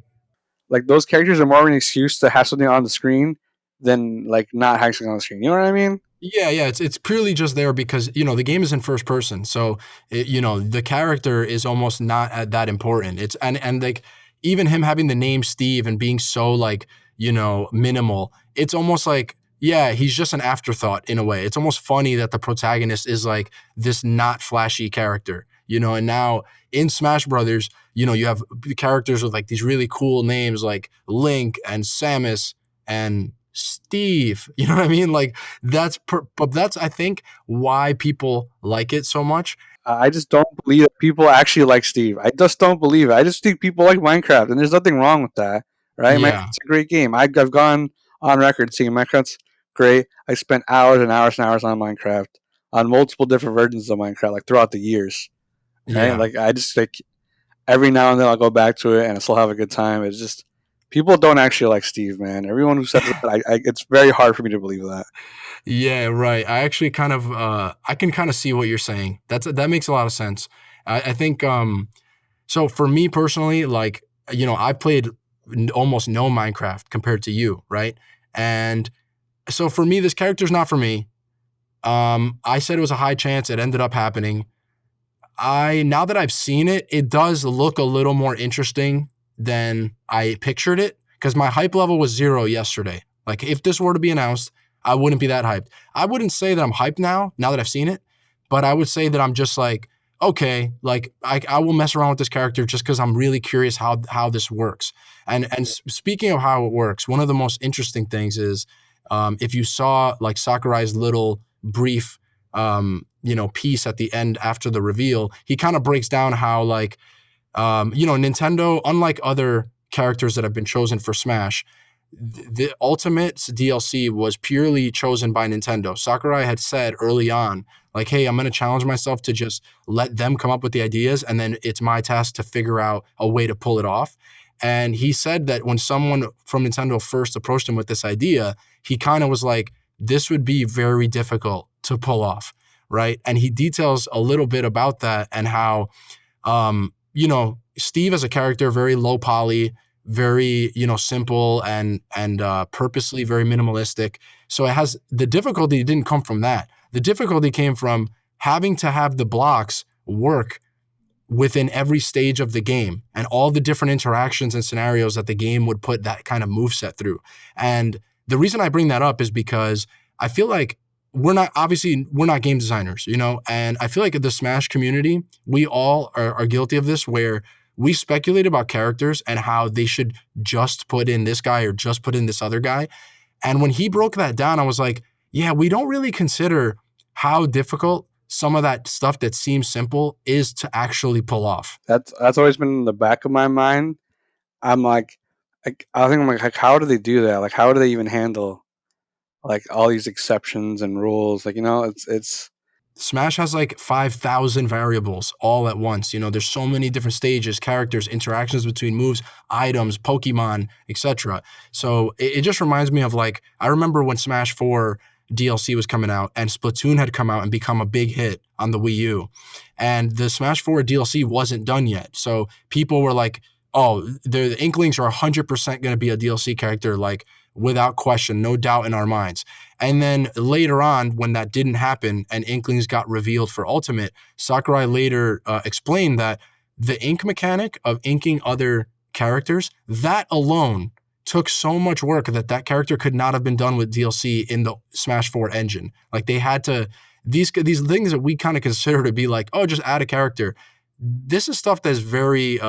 Like those characters are more of an excuse to have something on the screen than like not having something on the screen. You know what I mean? Yeah, yeah, it's purely just there because the game is in first person, so the character is almost not that important. It's and like even him having the name Steve and being so like minimal, it's almost like yeah, he's just an afterthought in a way. It's almost funny that the protagonist is like this not flashy character, and now in Smash Brothers, you have characters with like these really cool names like Link and Samus and Steve. You know what I mean? Like but that's I think why people like it so much. I just don't believe that people actually like Steve. I just don't believe it. I just think people like Minecraft, and there's nothing wrong with that, right? Yeah. Minecraft's a great game. I've gone on record saying Minecraft's great. I spent hours and hours and hours on Minecraft, on multiple different versions of Minecraft, like throughout the years, right? Yeah. Like I just like every now and then I'll go back to it and I still have a good time. It's just people don't actually like Steve, man. Everyone who says that, it's very hard for me to believe that. Yeah, right. I actually kind of I can kind of see what you're saying. That makes a lot of sense. I think so for me personally, like I played almost no Minecraft compared to you, right? And so for me, this character's not for me. I said it was a high chance. It ended up happening. I now that I've seen it, it does look a little more interesting than I pictured it because my hype level was 0 yesterday. Like if this were to be announced, I wouldn't be that hyped. I wouldn't say that I'm hyped now that I've seen it, but I would say that I'm just like, okay, like I will mess around with this character just because I'm really curious how this works. And speaking of how it works, one of the most interesting things is if you saw like Sakurai's little brief piece at the end after the reveal, he kind of breaks down how like Nintendo, unlike other characters that have been chosen for Smash, the Ultimate's DLC was purely chosen by Nintendo. Sakurai had said early on, like, hey, I'm going to challenge myself to just let them come up with the ideas, and then it's my task to figure out a way to pull it off. And he said that when someone from Nintendo first approached him with this idea, he kind of was like, this would be very difficult to pull off, right? And he details a little bit about that and how Steve as a character, very low poly, very, simple and purposely very minimalistic. So it has the difficulty didn't come from that. The difficulty came from having to have the blocks work within every stage of the game and all the different interactions and scenarios that the game would put that kind of move set through. And the reason I bring that up is because I feel like we're not game designers, and I feel like the Smash community, we all are guilty of this where we speculate about characters and how they should just put in this guy or just put in this other guy. And when he broke that down, I was like, yeah, we don't really consider how difficult some of that stuff that seems simple is to actually pull off. That's always been in the back of my mind. I'm like I think I'm like how do they do that? Like how do they even handle like all these exceptions and rules? Like it's Smash has like 5,000 variables all at once. There's so many different stages, characters, interactions between moves, items, Pokemon, etc. So it just reminds me of like, I remember when Smash 4 DLC was coming out and Splatoon had come out and become a big hit on the Wii U. And the Smash 4 DLC wasn't done yet. So people were like, oh, the Inklings are 100% going to be a DLC character, like without question, no doubt in our minds. And then later on, when that didn't happen and Inklings got revealed for Ultimate, Sakurai later explained that the ink mechanic of inking other characters, that alone took so much work that character could not have been done with DLC in the Smash 4 engine. Like they had to, these things that we kind of consider to be like, oh, just add a character. This is stuff that's very,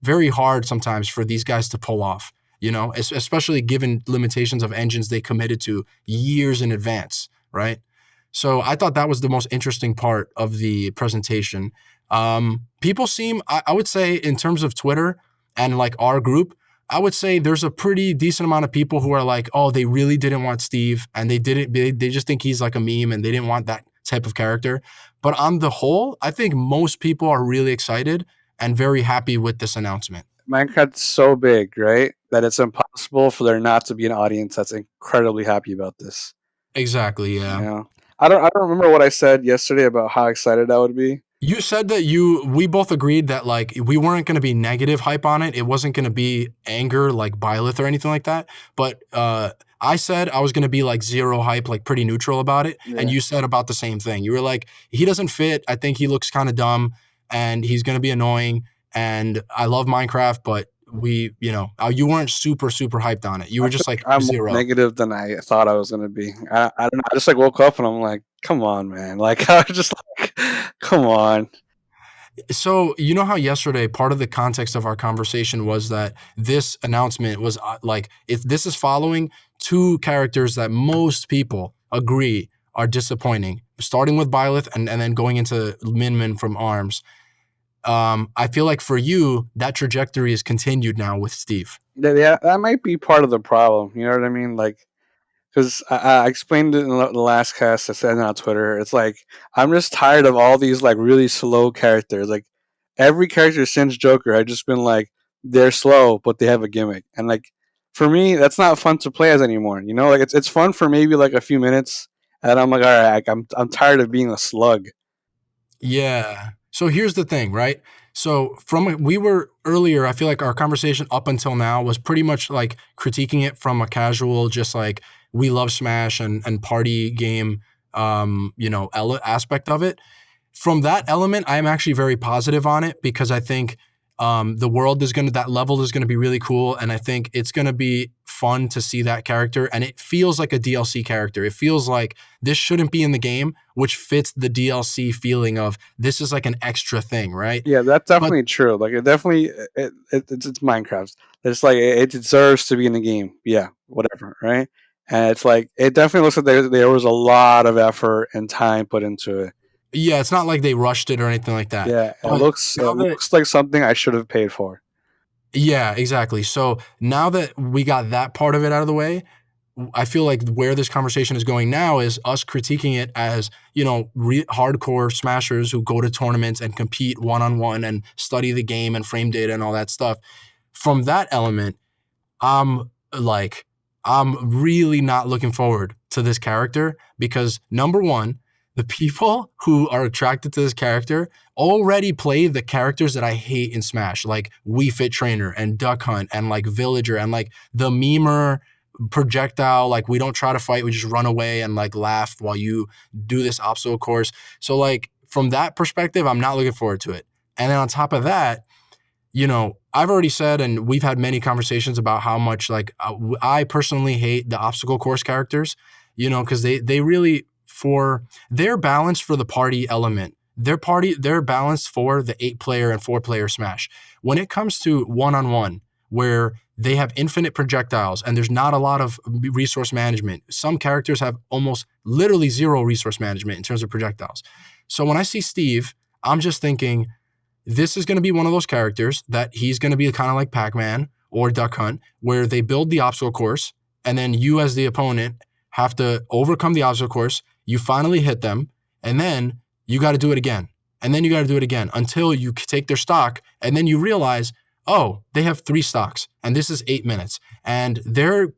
very hard sometimes for these guys to pull off. Especially given limitations of engines they committed to years in advance, right? So I thought that was the most interesting part of the presentation. People seem, I would say, in terms of Twitter and like our group, I would say there's a pretty decent amount of people who are like, oh, they really didn't want Steve, and they just think he's like a meme, and they didn't want that type of character. But on the whole, I think most people are really excited and very happy with this announcement. Minecraft's so big, right, that it's impossible for there not to be an audience that's incredibly happy about this. Exactly, yeah. Yeah. I don't remember what I said yesterday about how excited I would be. You said that we both agreed that like we weren't going to be negative hype on it. It wasn't going to be anger like Byleth or anything like that. But I said I was going to be like zero hype, like pretty neutral about it. Yeah. And you said about the same thing. You were like, he doesn't fit. I think he looks kind of dumb and he's going to be annoying. And I love Minecraft, but you weren't super, super hyped on it. You were just like I'm zero. more negative than I thought I was going to be. I don't know. I just like woke up and I'm like, come on, man. Like, I was just like, come on. So, you know how yesterday part of the context of our conversation was that this announcement was like, if this is following two characters that most people agree are disappointing, starting with Byleth and then going into Min Min from ARMS. I feel like for you, that trajectory is continued now with Steve. Yeah, that might be part of the problem. You know what I mean? Like, because I explained it in the last cast I said on Twitter. It's like I'm just tired of all these like really slow characters. Like every character since Joker had just been like they're slow, but they have a gimmick, and like for me, that's not fun to play as anymore. You know, like it's fun for maybe like a few minutes, and I'm like, all right, I'm tired of being a slug. Yeah. So here's the thing, right? So we were earlier, I feel like our conversation up until now was pretty much like critiquing it from a casual, just like we love Smash and party game, aspect of it. From that element, I am actually very positive on it because I think that level is going to be really cool. And I think it's going to be fun to see that character. And it feels like a DLC character. It feels like this shouldn't be in the game, which fits the DLC feeling of this is like an extra thing, right? Yeah, that's definitely true. Like it definitely it's Minecraft. It's like it deserves to be in the game. Yeah, whatever, right? And it's like it definitely looks like there was a lot of effort and time put into it. Yeah, it's not like they rushed it or anything like that. Yeah, it But looks like something I should have paid for. yeah, exactly. So now that we got that part of it out of the way, I feel like where this conversation is going now is us critiquing it as, hardcore smashers who go to tournaments and compete one-on-one and study the game and frame data and all that stuff. From that element, I'm really not looking forward to this character because number one, the people who are attracted to this character already play the characters that I hate in Smash, like Wii Fit Trainer and Duck Hunt and like Villager and like the memer projectile. Like we don't try to fight, we just run away and like laugh while you do this obstacle course. So like from that perspective, I'm not looking forward to it. And then on top of that, I've already said, and we've had many conversations about how much like I personally hate the obstacle course characters, because they really, for their balance for the party element, they're balanced for the 8-player and 4-player Smash. When it comes to one-on-one, where they have infinite projectiles and there's not a lot of resource management, some characters have almost literally zero resource management in terms of projectiles. So when I see Steve, I'm just thinking, this is going to be one of those characters that he's going to be kind of like Pac-Man or Duck Hunt, where they build the obstacle course, and then you as the opponent have to overcome the obstacle course. You finally hit them, and then you got to do it again, and then you got to do it again until you take their stock, and then you realize, oh, they have 3 stocks, and this is 8 minutes, and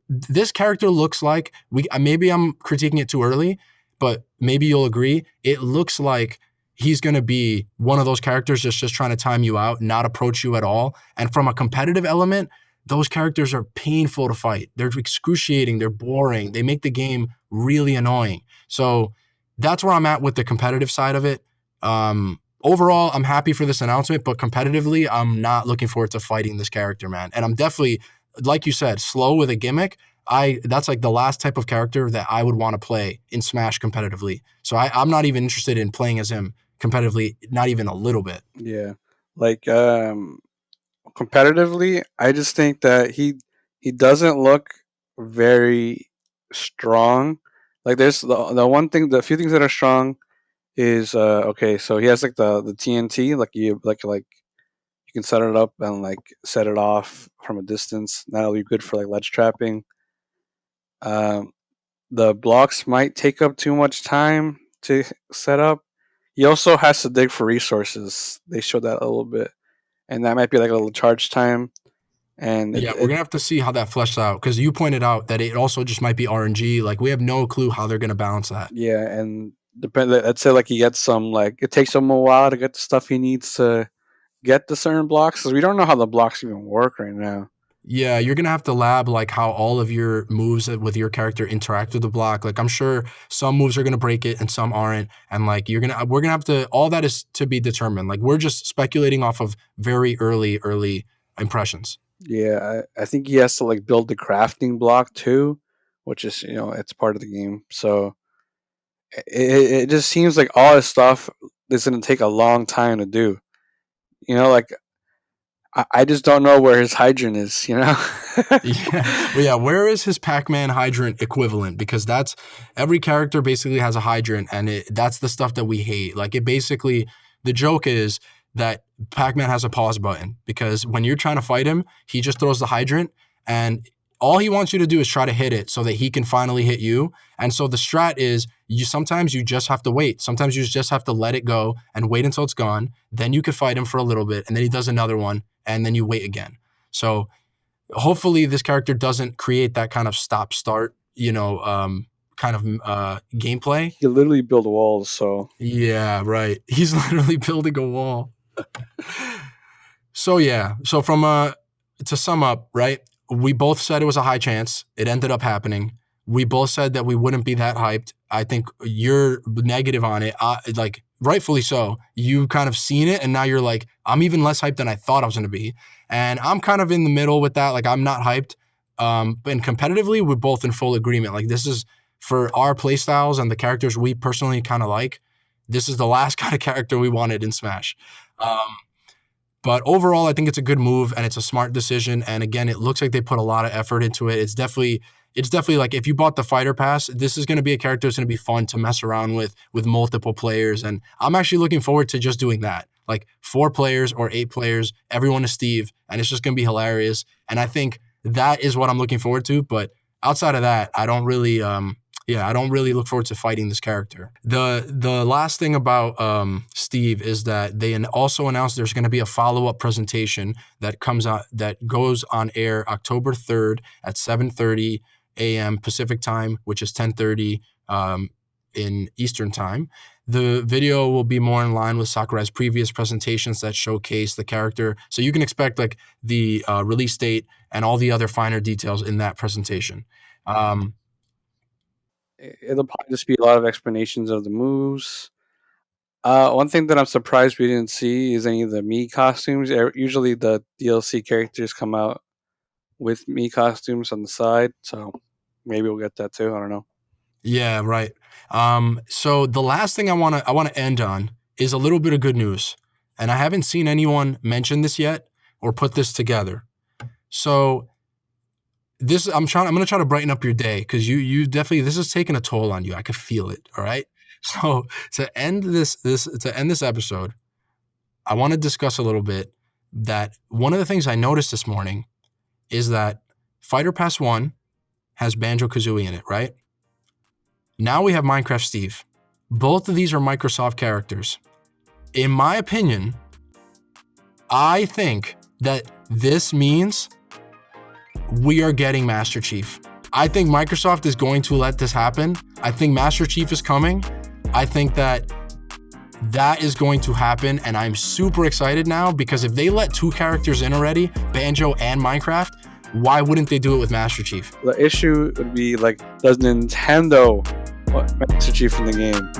this character looks like maybe I'm critiquing it too early, but maybe you'll agree. It looks like he's going to be one of those characters just trying to time you out, not approach you at all. And from a competitive element, those characters are painful to fight. They're excruciating. They're boring. They make the game really annoying. So that's where I'm at with the competitive side of it. Overall, I'm happy for this announcement, but competitively, I'm not looking forward to fighting this character, man. And I'm definitely, like you said, slow with a gimmick. That's like the last type of character that I would want to play in Smash competitively. So I'm not even interested in playing as him competitively, not even a little bit. Yeah, like competitively, I just think that he doesn't look very strong. Like there's the one thing, the few things that are strong is okay. So he has like the TNT, like you can set it up and like set it off from a distance. That'll be good for like ledge trapping. Um, the blocks might take up too much time to set up. He also has to dig for resources. They showed that a little bit, and that might be like a little charge time. And Yeah, we're gonna have to see how that fleshes out because you pointed out that it also just might be RNG. Like we have no clue how they're gonna balance that. yeah, and depend. Let's say like he gets some like it takes him a while to get the stuff he needs to get the certain blocks because we don't know how the blocks even work right now. Yeah, you're gonna have to lab like how all of your moves with your character interact with the block. Like I'm sure some moves are gonna break it and some aren't, and like we're gonna have to. All that is to be determined. Like we're just speculating off of very early impressions. Yeah, I think he has to like build the crafting block too, which is it's part of the game. So it just seems like all this stuff is going to take a long time to do. Like I just don't know where his hydrant is. Yeah, well, yeah. Where is his Pac-Man hydrant equivalent? Because that's every character basically has a hydrant, and that's the stuff that we hate. Like it basically, the joke is that Pac-Man has a pause button because when you're trying to fight him, he just throws the hydrant, and all he wants you to do is try to hit it so that he can finally hit you. And so the strat is sometimes you just have to wait. Sometimes you just have to let it go and wait until it's gone. Then you could fight him for a little bit, and then he does another one, and then you wait again. So hopefully this character doesn't create that kind of stop start kind of gameplay. He literally built walls. So Yeah, right. He's literally building a wall. So yeah, so to sum up, right, we both said it was a high chance. It ended up happening. We both said that we wouldn't be that hyped. I think you're negative on it, like rightfully so. You kind of seen it, and now you're like, I'm even less hyped than I thought I was going to be, and I'm kind of in the middle with that. Like I'm not hyped, and competitively, we're both in full agreement. Like this is for our playstyles and the characters we personally kind of like. This is the last kind of character we wanted in Smash. Um, but overall, I think it's a good move and it's a smart decision. And again, it looks like they put a lot of effort into it. It's definitely like if you bought the fighter pass, this is going to be a character that's going to be fun to mess around with multiple players. And I'm actually looking forward to just doing that. Like 4 players or 8 players, everyone is Steve, and it's just going to be hilarious. And I think that is what I'm looking forward to. But outside of that, I don't really look forward to fighting this character. The last thing about Steve is that they also announced there's going to be a follow-up presentation that goes on air October 3rd at 7:30 a.m. Pacific time, which is 10:30 in Eastern time. The video will be more in line with Sakurai's previous presentations that showcase the character, so you can expect like the release date and all the other finer details in that presentation. Um, it'll probably just be a lot of explanations of the moves. One thing that I'm surprised we didn't see is any of the me costumes. Usually the DLC characters come out with me costumes on the side, so maybe we'll get that too. I don't know. Yeah, right. So the last thing I wanna end on is a little bit of good news, and I haven't seen anyone mention this yet or put this together. So I'm gonna try to brighten up your day because you definitely this is taking a toll on you. I could feel it. All right. So to end this episode, I want to discuss a little bit that one of the things I noticed this morning is that Fighter Pass 1 has Banjo Kazooie in it, right? Now we have Minecraft Steve. Both of these are Microsoft characters. In my opinion, I think that this means we are getting Master Chief. I think Microsoft is going to let this happen. I think Master Chief is coming. I think that is going to happen, and I'm super excited now because if they let 2 characters in already, Banjo and Minecraft, why wouldn't they do it with Master Chief? The issue would be like, does Nintendo want Master Chief in the game?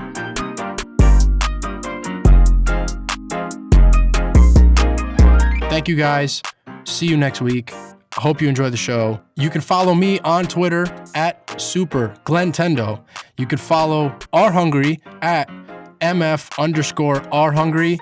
Thank you guys. See you next week. I hope you enjoy the show. You can follow me on Twitter at SuperGlentendo. You can follow Arhungry at MF_Arhungry.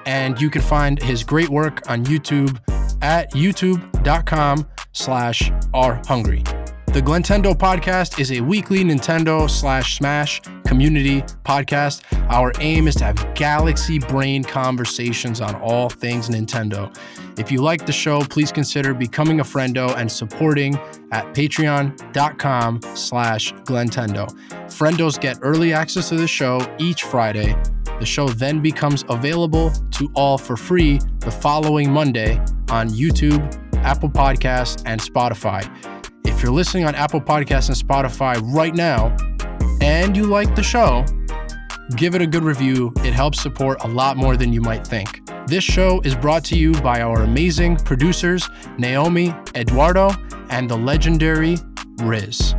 And you can find his great work on YouTube at youtube.com/Arhungry. The Glentendo podcast is a weekly Nintendo/Smash community podcast. Our aim is to have galaxy brain conversations on all things Nintendo. If you like the show, please consider becoming a friendo and supporting at patreon.com/Glentendo. Friendos get early access to the show each Friday. The show then becomes available to all for free the following Monday on YouTube, Apple Podcasts, and Spotify. If you're listening on Apple Podcasts and Spotify right now and you like the show, give it a good review. It helps support a lot more than you might think. This show is brought to you by our amazing producers, Naomi, Eduardo, and the legendary Riz.